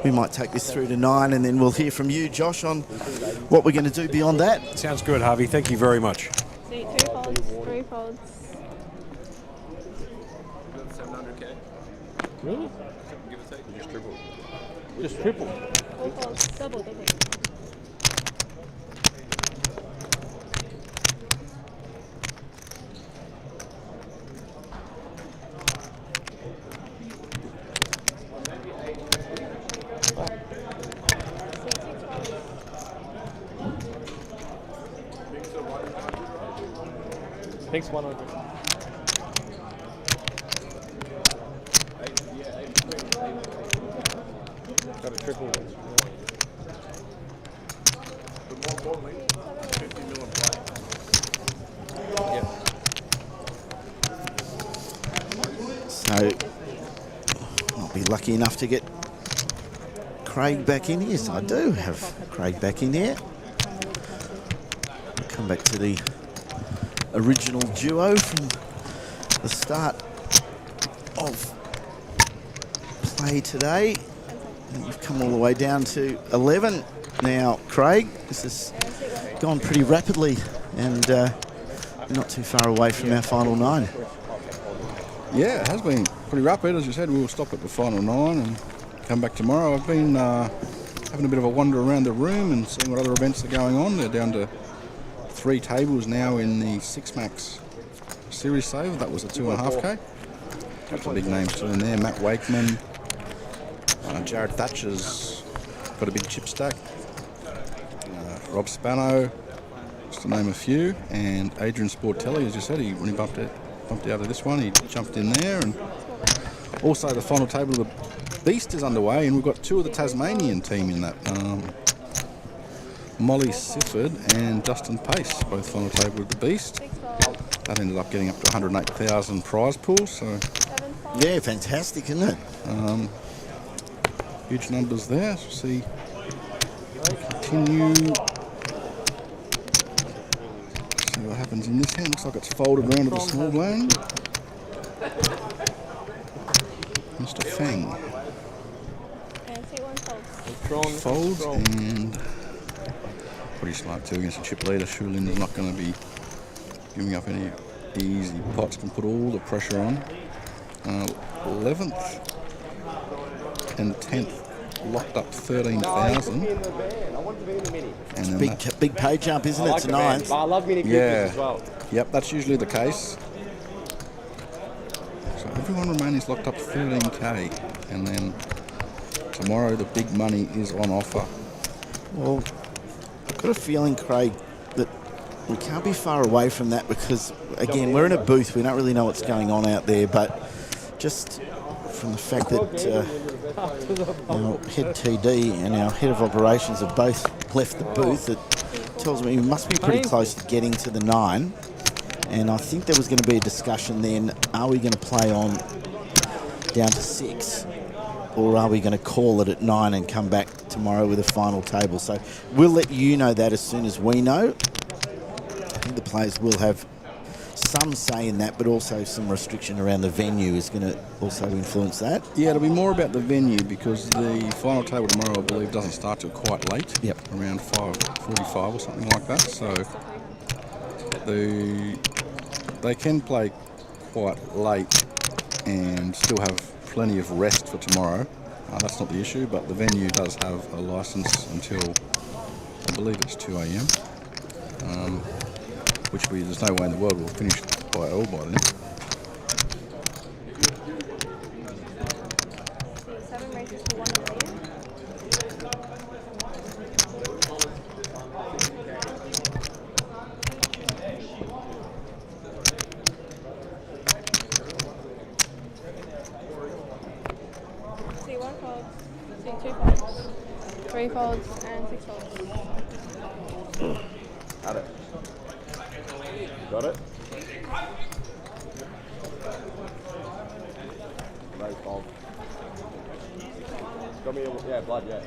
we might take this through to 9, and then we'll hear from you, Josh, on what we're going to do beyond that. Sounds good, Harvey. Thank you very much. See, 3 folds, 3 folds. Really? Just triple. 4 folds, double. Thanks, 100. Got a triple. But more importantly, 50 mil in play. Yep. So I'll be lucky enough to get Craig back in. Yes, I do have Craig back in here. We'll come back to the original duo from the start of play today. And you've come all the way down to 11 now, Craig. This has gone pretty rapidly, and you're not too far away from our final 9. Yeah, it has been pretty rapid. As you said, we'll stop at the final 9 and come back tomorrow. I've been having a bit of a wander around the room and seeing what other events are going on. They're down to 3 tables now in the 6 Max series save. That was a 2.5k. Got the big names still in there. Matt Wakeman, Jared Thatcher's got a big chip stack. Rob Spano, just to name a few, and Adrian Sportelli, as you said, when he bumped out of this one, he jumped in there. And also the final table of the Beast is underway, and we've got 2 of the Tasmanian team in that. Molly Sifford and Dustin Pace, both final table of the Beast. That ended up getting up to 108,000 prize pool, so... Yeah, fantastic, isn't it? Huge numbers there. So see, continue. See what happens in this hand. Looks like it's folded around to the small blind. Mr. Fang. Folds and pretty smart too against a chip leader. Shulin is not going to be giving up any easy pots. Can put all the pressure on. 11th and 10th locked up 13,000. And big pay jump, isn't it, to 9th? I love mini yeah. as well. Yep, that's usually the case. So everyone remaining is locked up 13k, and then tomorrow the big money is on offer. Well, I've got a feeling, Craig, that we can't be far away from that because, again, we're in a booth. We don't really know what's going on out there, but just from the fact that our head TD and our head of operations have both left the booth, it tells me we must be pretty close to getting to the 9. And I think there was going to be a discussion then, are we going to play on down to 6? Or are we going to call it at 9 and come back tomorrow with a final table? So we'll let you know that as soon as we know. I think the players will have some say in that, but also some restriction around the venue is going to also influence that. Yeah, it'll be more about the venue because the final table tomorrow, I believe, doesn't start till quite late. Yep. Around 5:45 or something like that. So they can play quite late and still have plenty of rest for tomorrow. That's not the issue, but the venue does have a license until, I believe it's 2 a.m. Which there's no way in the world we'll finish by then. See 1 fold, see 2 folds, 3 folds, and 6 folds. Got it. Got it? Nice ball. Got me, yeah, blood, yeah.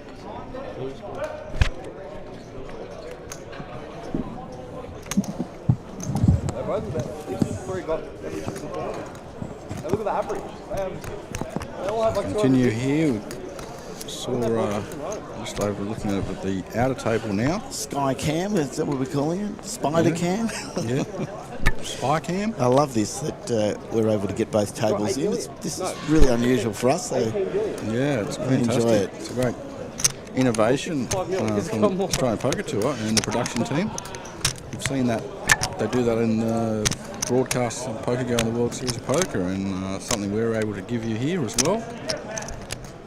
They're both about 63 got every 64. And look at the average. They all have like Continue here. Saw just over looking at the outer table now. Sky cam, is that what we're calling it? Spider cam? Yeah. Spy cam. I love this, that we're able to get both tables in. This is really unusual for us, so yeah, it's I fantastic. enjoy it. It's a great innovation from the Australian Poker Tour and the production team. We've seen that they do that in the broadcasts of Poker Go in the World Series of Poker, and something we're able to give you here as well.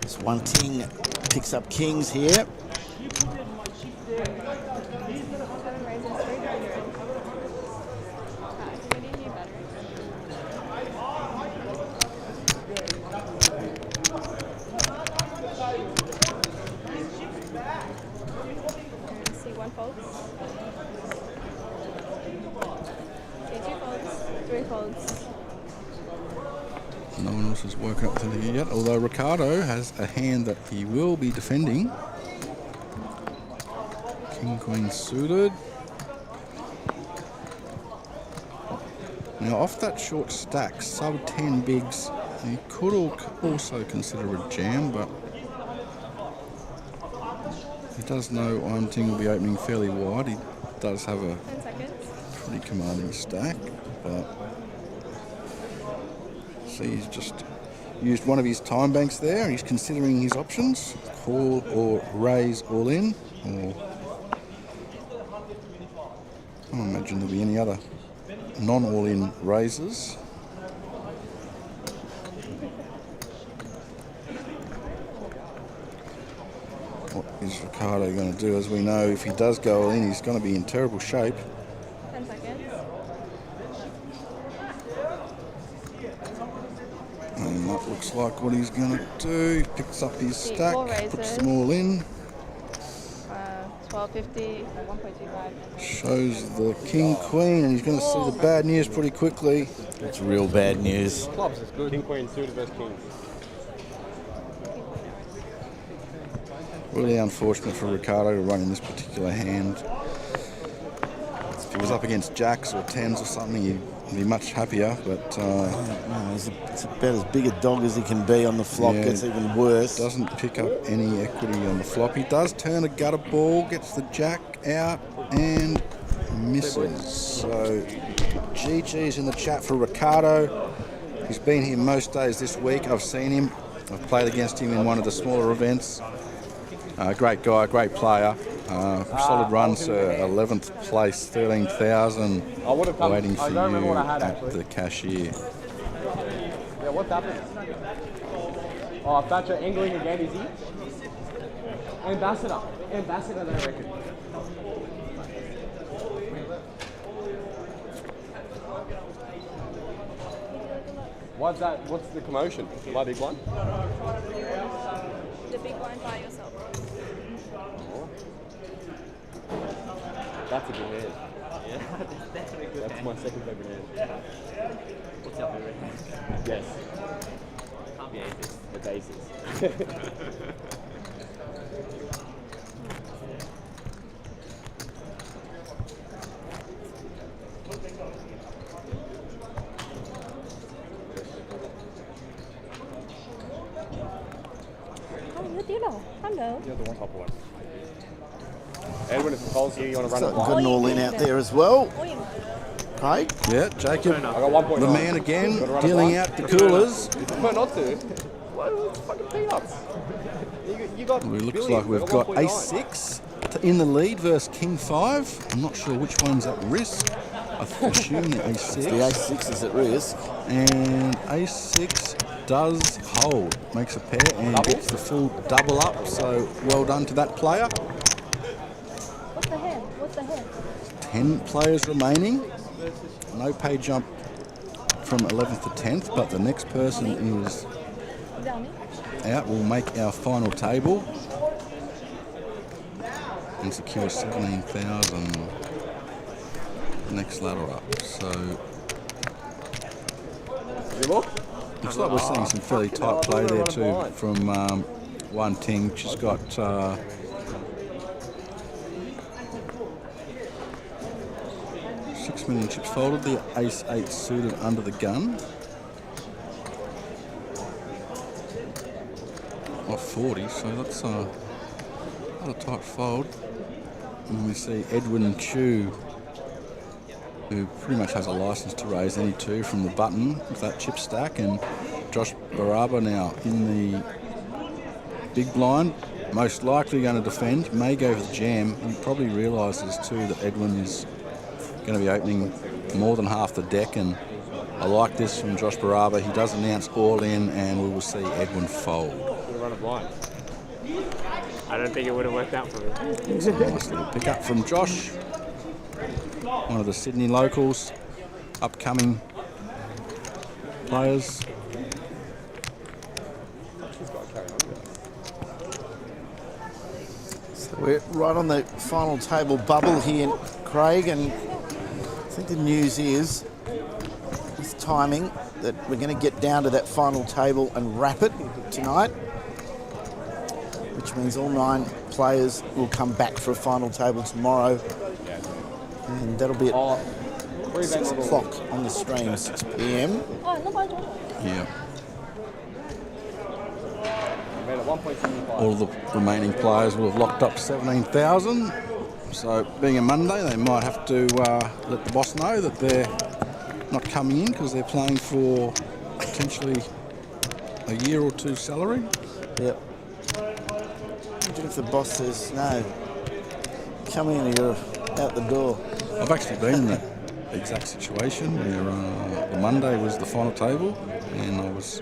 This one king picks up kings here. See 1 fold, see 2 folds, 3 folds. No one else has woken up to it yet, although Ricardo has a hand that he will be defending. King, Queen suited. Now off that short stack, sub 10 bigs, you could also consider a jam, but he does know one thing will be opening fairly wide. He does have a 10 seconds. pretty commanding stack, but see, he's just used one of his time banks there, and he's considering his options: call or raise all in, or I don't imagine there'll be any other non-all-in raises. What is Ricardo going to do? As we know, if he does go all in, he's going to be in terrible shape. 10 seconds. And that looks like what he's going to do. He picks up his stack, puts raises. them all in. 1250, 1.25. Shows the king, queen, and he's going to see the bad news pretty quickly. It's real bad news. Clubs is good. King, queen, suited versus kings. Really unfortunate for Ricardo to run in this particular hand. If he was up against jacks or tens or something, he'd be much happier, but No, it's about as big a dog as he can be on the flop. Yeah. Gets even worse. doesn't pick up any equity on the flop. He does turn a gutter ball, gets the jack out, and misses. So GG's in the chat for Ricardo. He's been here most days this week. I've seen him. I've played against him in one of the smaller events. Great guy, great player. Solid run, sir. 11th place, 13,000. Waiting for you at the cashier. Yeah, what's happening? Oh, Thatcher angling again, is he? Ambassador, they reckon. Why's that? What's the commotion? My big one? The big one by yourself. That's a good hand. Yeah, that's definitely a good hand. That's my second favourite hand. What's your favourite hand? Yes. Can't be aces. It's aces. Hello. Yeah, the one top one. Edwin, if it falls here, you want to run it Got wide? an all in out there as well. Craig? Yeah, Jacob, I got 1.9. the man again, Gotta run it dealing wide. out the coolers. You prefer not to. What? It's fucking peanuts. You got. Well, it looks billions. like we've I got 1.9. ace-6 in the lead versus king-5. I'm not sure which one's at risk. I assume the ace-6. The ace-6 is at risk. And ace-6 does hold. Makes a pair and Double? gets the full double up. So well done to that player. What's the hand? What's the hand? 10 players remaining. No pay jump from 11th to 10th, but the next person is out will make our final table and secure 17,000 next ladder up. So looks like we're seeing some fairly tight play there too from One Ting. She's got 6 million chips folded. The ace-8 suited under the gun. Off 40, so that's not a tight fold. And we see Edwin Chu, who pretty much has a license to raise any two from the button with that chip stack, and Josh Baraba now in the big blind, most likely going to defend, may go for the jam. He probably realises too that Edwin is going to be opening more than half the deck, and I like this from Josh Baraba. He does announce all in, and we will see Edwin fold. Run a blind. I don't think it would have worked out for me. Nice little pick up from Josh, one of the Sydney locals, upcoming players. So we're right on the final table bubble here, Craig, and I think the news is, with timing, that we're going to get down to that final table and wrap it tonight, which means all 9 players will come back for a final table tomorrow, and that'll be at 6 o'clock on the stream, 6 p.m. Yeah. Made it 1.75. All the remaining players will have locked up 17,000. So being a Monday, they might have to let the boss know that they're not coming in because they're playing for potentially a year or two salary. Yep. Imagine if the boss says, no, come in, you're out the door. I've actually been in that exact situation where the Monday was the final table and I was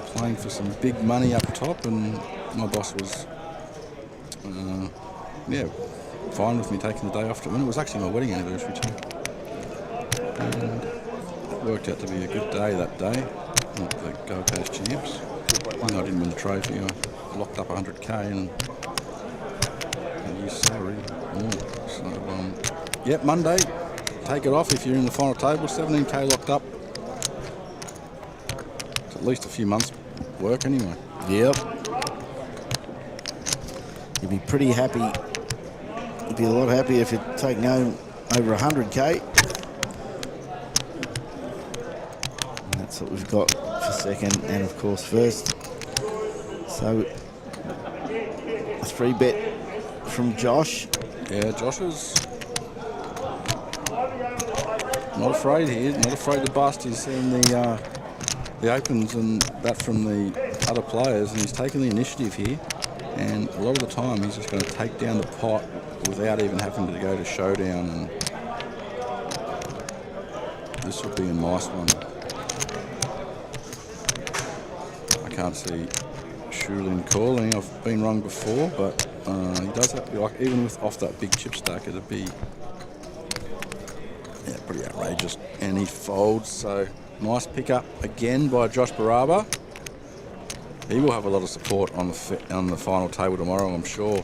playing for some big money up top, and my boss was fine with me taking the day off to win. It was actually my wedding anniversary too. And it worked out to be a good day that day at the Gold Coast Champs. I didn't win the trophy. I locked up 100k and a year's salary. So, Monday, take it off if you're in the final table. 17k locked up. It's at least a few months' work anyway. Yep. You'd be pretty happy. You'd be a lot happier if you're taking home over 100k. And that's what we've got for second and, of course, first. So, a 3-bet from Josh. Yeah, Josh is not afraid here, not afraid to bust. He's seen the opens and that from the other players, and he's taken the initiative here. And a lot of the time, he's just going to take down the pot without even having to go to showdown. And this would be a nice one. I can't see Shulin calling. I've been wrong before, but he does have to be like, even with off that big chip stack, it'd be Yeah, pretty outrageous. And he folds, so nice pickup again by 𝗣𝗬𝗢𝗧𝗦. He will have a lot of support on the final table tomorrow, I'm sure.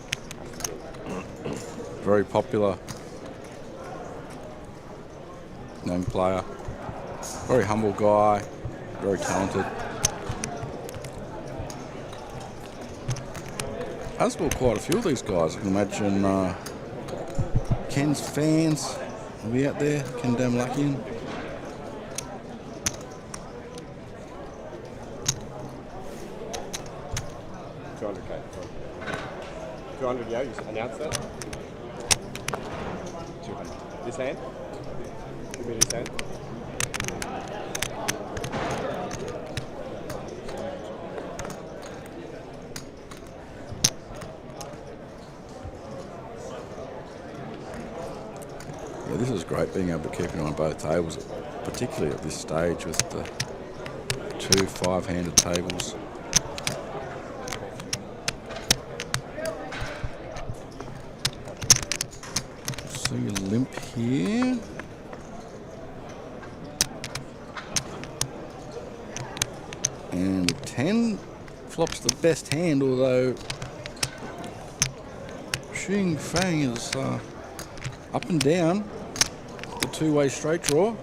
Very popular young player. Very humble guy, very talented. As will quite a few of these guys. I can imagine Ken's fans will be out there, Ken 𝗣𝗬𝗢𝗪𝗧𝗦. 200K. 200, yeah, you announced that? 200. This hand? Give me this hand. Yeah, this is great being able to keep it on both tables, particularly at this stage with the 2 5-handed tables. See a limp here. And 10 flops the best hand, although 𝗣𝗎𝗪𝗀 is up and down the 2-way straight draw.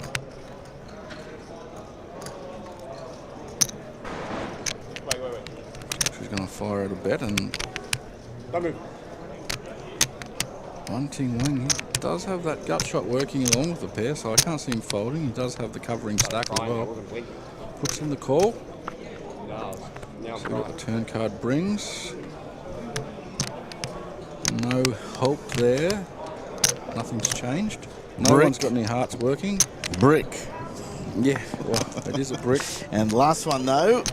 Wait. She's going to fire out a bet, and Don't move. Wang, he does have that gut shot working along with the pair, so I can't see him folding. He does have the covering stack as well. Puts in the call. Now See what the turn card brings. No hope there. Nothing's changed. No one's got any hearts working. Brick. Yeah, well, it is a brick. And last one though.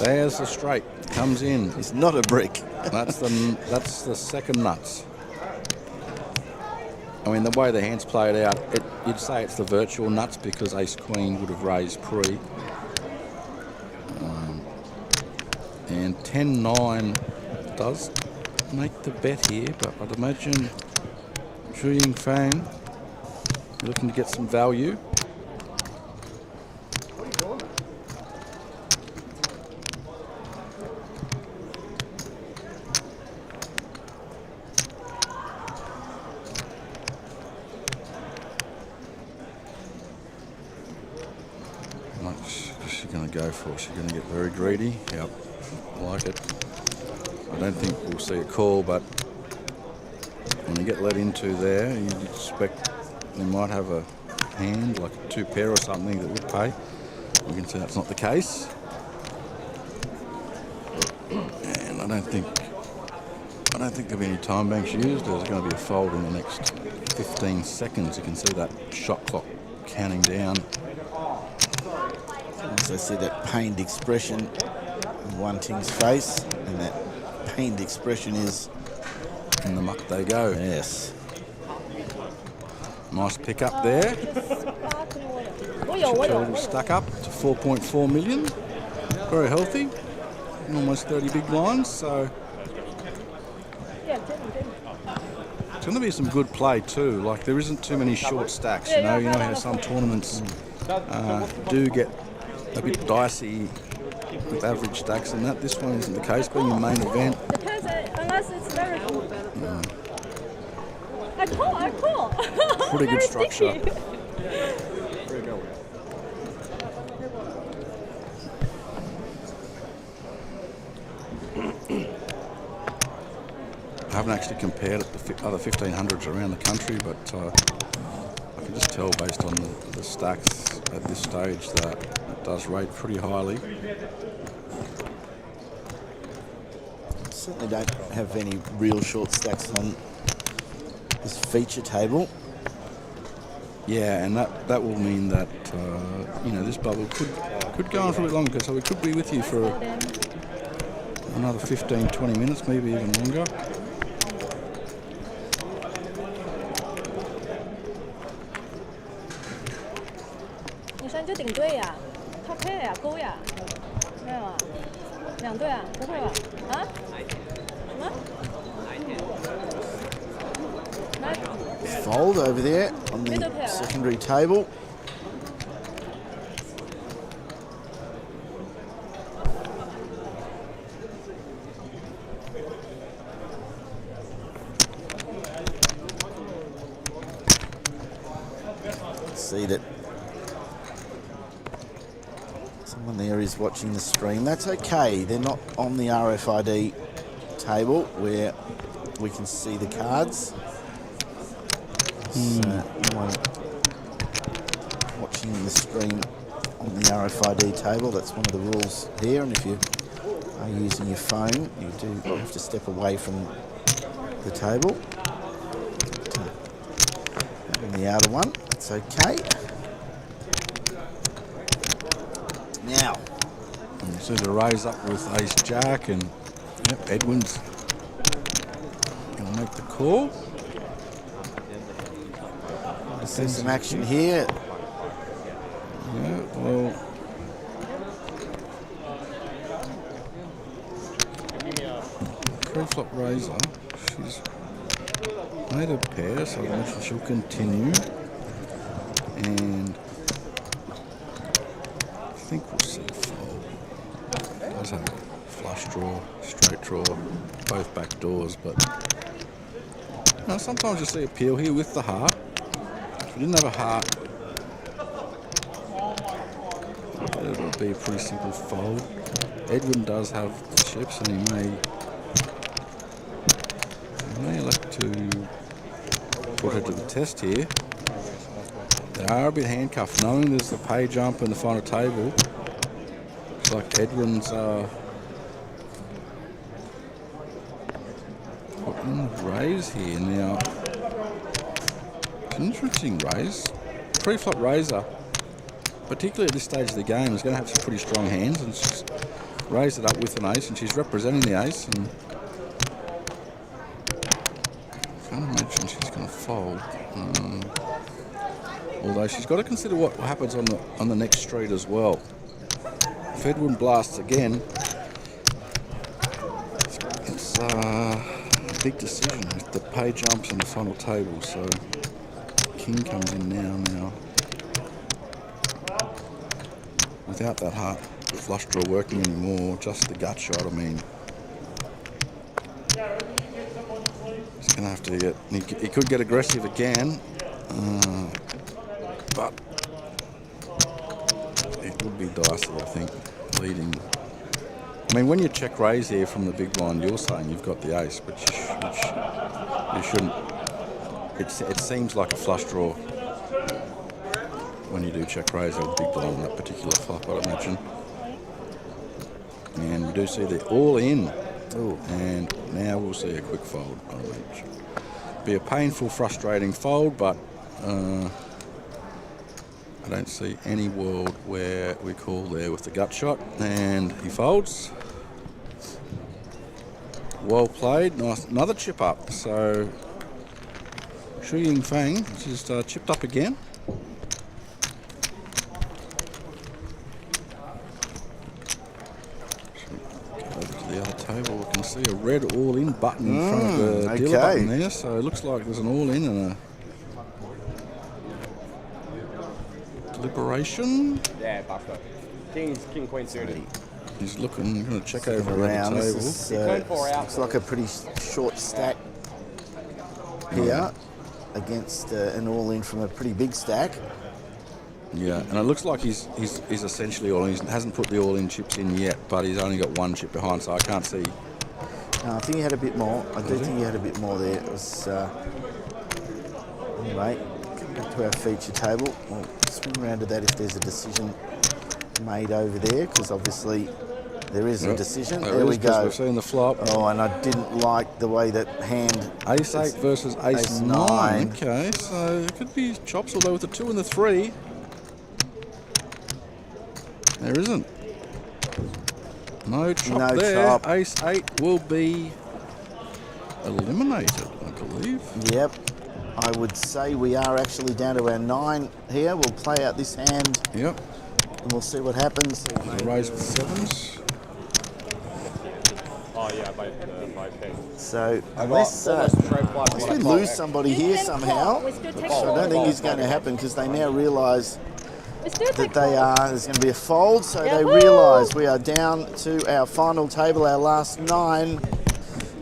There's the straight. Comes in. It's not a brick. That's the second nuts. I mean, the way the hand's played out, you'd say it's the virtual nuts because ace-queen would have raised pre. And 10-9 does make the bet here, but I'd imagine 𝗣𝗎𝗪𝗀 looking to get some value. What's she going to go for? She's going to get very greedy. Yep, I like it. I don't think we'll see a call, but when you get let into there, you'd expect they might have a hand, like a 2-pair or something that would pay. You can see that's not the case. And I don't think there'll be any time banks used. There's going to be a fold in the next 15 seconds. You can see that shot clock counting down. Also see that pained expression on Wan Ting's face, and that pained expression is in the muck they go. Yes. Nice pick up there. Total stuck up to 4.4 million. Very healthy. Almost 30 big blinds, so it's going to be some good play too. Like, there isn't too many short stacks, you know how some tournaments do get a bit dicey with average stacks, and that this one isn't the case, being a main event. Depends, unless it's very I call. Pretty good structure. I haven't actually compared it to other 1500s around the country, but I can just tell based on the stacks at this stage that it does rate pretty highly. Certainly don't have any real short stacks on this feature table. Yeah, and that will mean that this bubble could go on for a bit longer, so we could be with you for another 15-20 minutes, maybe even longer. fold over there on Middle the pair. secondary table. See that someone there is watching the stream. That's okay. They're not on the RFID table where we can see the cards. So no one watching the stream on the RFID table. That's one of the rules here. And if you are using your phone, you do have to step away from the table. And the outer one, that's okay. Now, You see the raise up with ace jack, and yep, Edwin's going to make the call. see some action here. Yeah, well, pre-flop raiser, she's made a pair, so I imagine she'll continue. And I think we'll see a fold. Does have a flush draw, straight draw, both back doors, but now sometimes you see a peel here with the heart. If we didn't have a heart, it would be a pretty simple fold. Edwin does have the chips, and he may elect to put her to the test here. They are a bit handcuffed, knowing there's the pay jump and the final table. Looks like Edwin's putting the raise here now. It's an interesting raise. Pre-flop raiser, particularly at this stage of the game, is going to have some pretty strong hands, and she's raised it up with an ace, and she's representing the ace, and I can't imagine she's going to fold. Although she's got to consider what happens on the next street as well. If Edwin blasts again, it's a big decision with the pay jumps and the final table. So King comes in now. Without that heart flush draw working anymore, just the gut shot. I mean, he's going to have to get. He could get aggressive again, but it would be dicey, I think, leading. I mean, when you check raise here from the big blind, you're saying you've got the ace, which you shouldn't. It seems like a flush draw when you do check raise with big blind on that particular flop, I'd imagine. And we do see the all in. Ooh. And now we'll see a quick fold, I imagine. Be a painful, frustrating fold, but I don't see any world where we call there with the gut shot, and he folds. Well played. Nice, another chip up. So Shu Ying Fang just chipped up again. The other table, we can see a red all-in button in front of the dealer button there, so it looks like there's an all-in and a deliberation. Yeah, Buster. King, queen suited. He's looking, going to check over around. the This table. is, looks like a pretty short stack here against an all-in from a pretty big stack. Yeah, and it looks like he's essentially all in. He hasn't put the all-in chips in yet, but he's only got one chip behind, so I can't see. No, I think he had a bit more. I do think he had a bit more there. It was anyway. Come back to our feature table. We'll swing around to that if there's a decision made over there, because obviously there is a decision. There we go. We've seen the flop. Oh, and I didn't like the way that hand. Ace 8 versus Ace 9. Okay, so it could be chops, although with the 2 and the 3. There isn't. No chop there. Chop. Ace 8 will be eliminated, I believe. Yep. I would say we are actually down to our 9 here. We'll play out this hand. Yep. And we'll see what happens. Raise with 7s. Oh yeah, by So I got unless almost a straight fly we from lose that somebody You here can somehow, call. We still take which I don't call. think is going to happen because they now realise We still that take they call. there's going to be a fold, so they Yahoo! realise we are down to our final table, our last 9,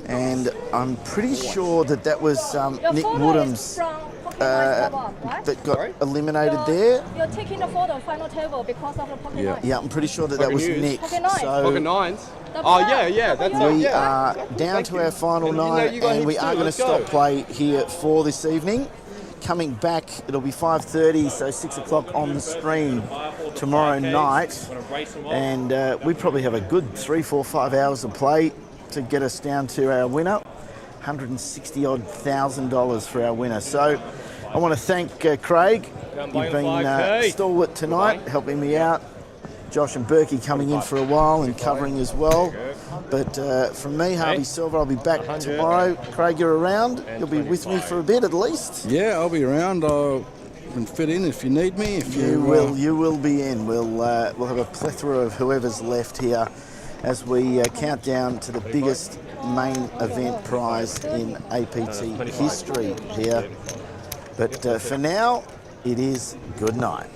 and I'm pretty sure that was Your Nick photo is Woodham's from Pocket Nines pop-up, right? that got Sorry? eliminated there. You're taking the photo final table because of the Pocket Yeah. Nines. Yeah, I'm pretty sure that Pocket was News. Nick. Pocket Nines. So Pocket 9s. The Oh, black, yeah, Pocket that's Nines. it. we Yeah. are Cool, down thank to you. our final And you know 9, you got and we hits are too, going to let's stop go. play here for this evening. Coming back, it'll be 5:30, so 6 o'clock on the stream tomorrow night. And we probably have a good 3, 4, 5 hours of play to get us down to our winner. $160,000 for our winner. So I want to thank Craig. You've been stalwart tonight, helping me out. Josh and Berkey coming in for a while and covering as well. But from me, Harvey Silver, I'll be back tomorrow. Craig, you're around. You'll be with me for a bit at least. Yeah, I'll be around. I can fit in if you need me. If You will be in. We'll have a plethora of whoever's left here as we count down to the biggest main event prize in APT history here. But for now, it is good night.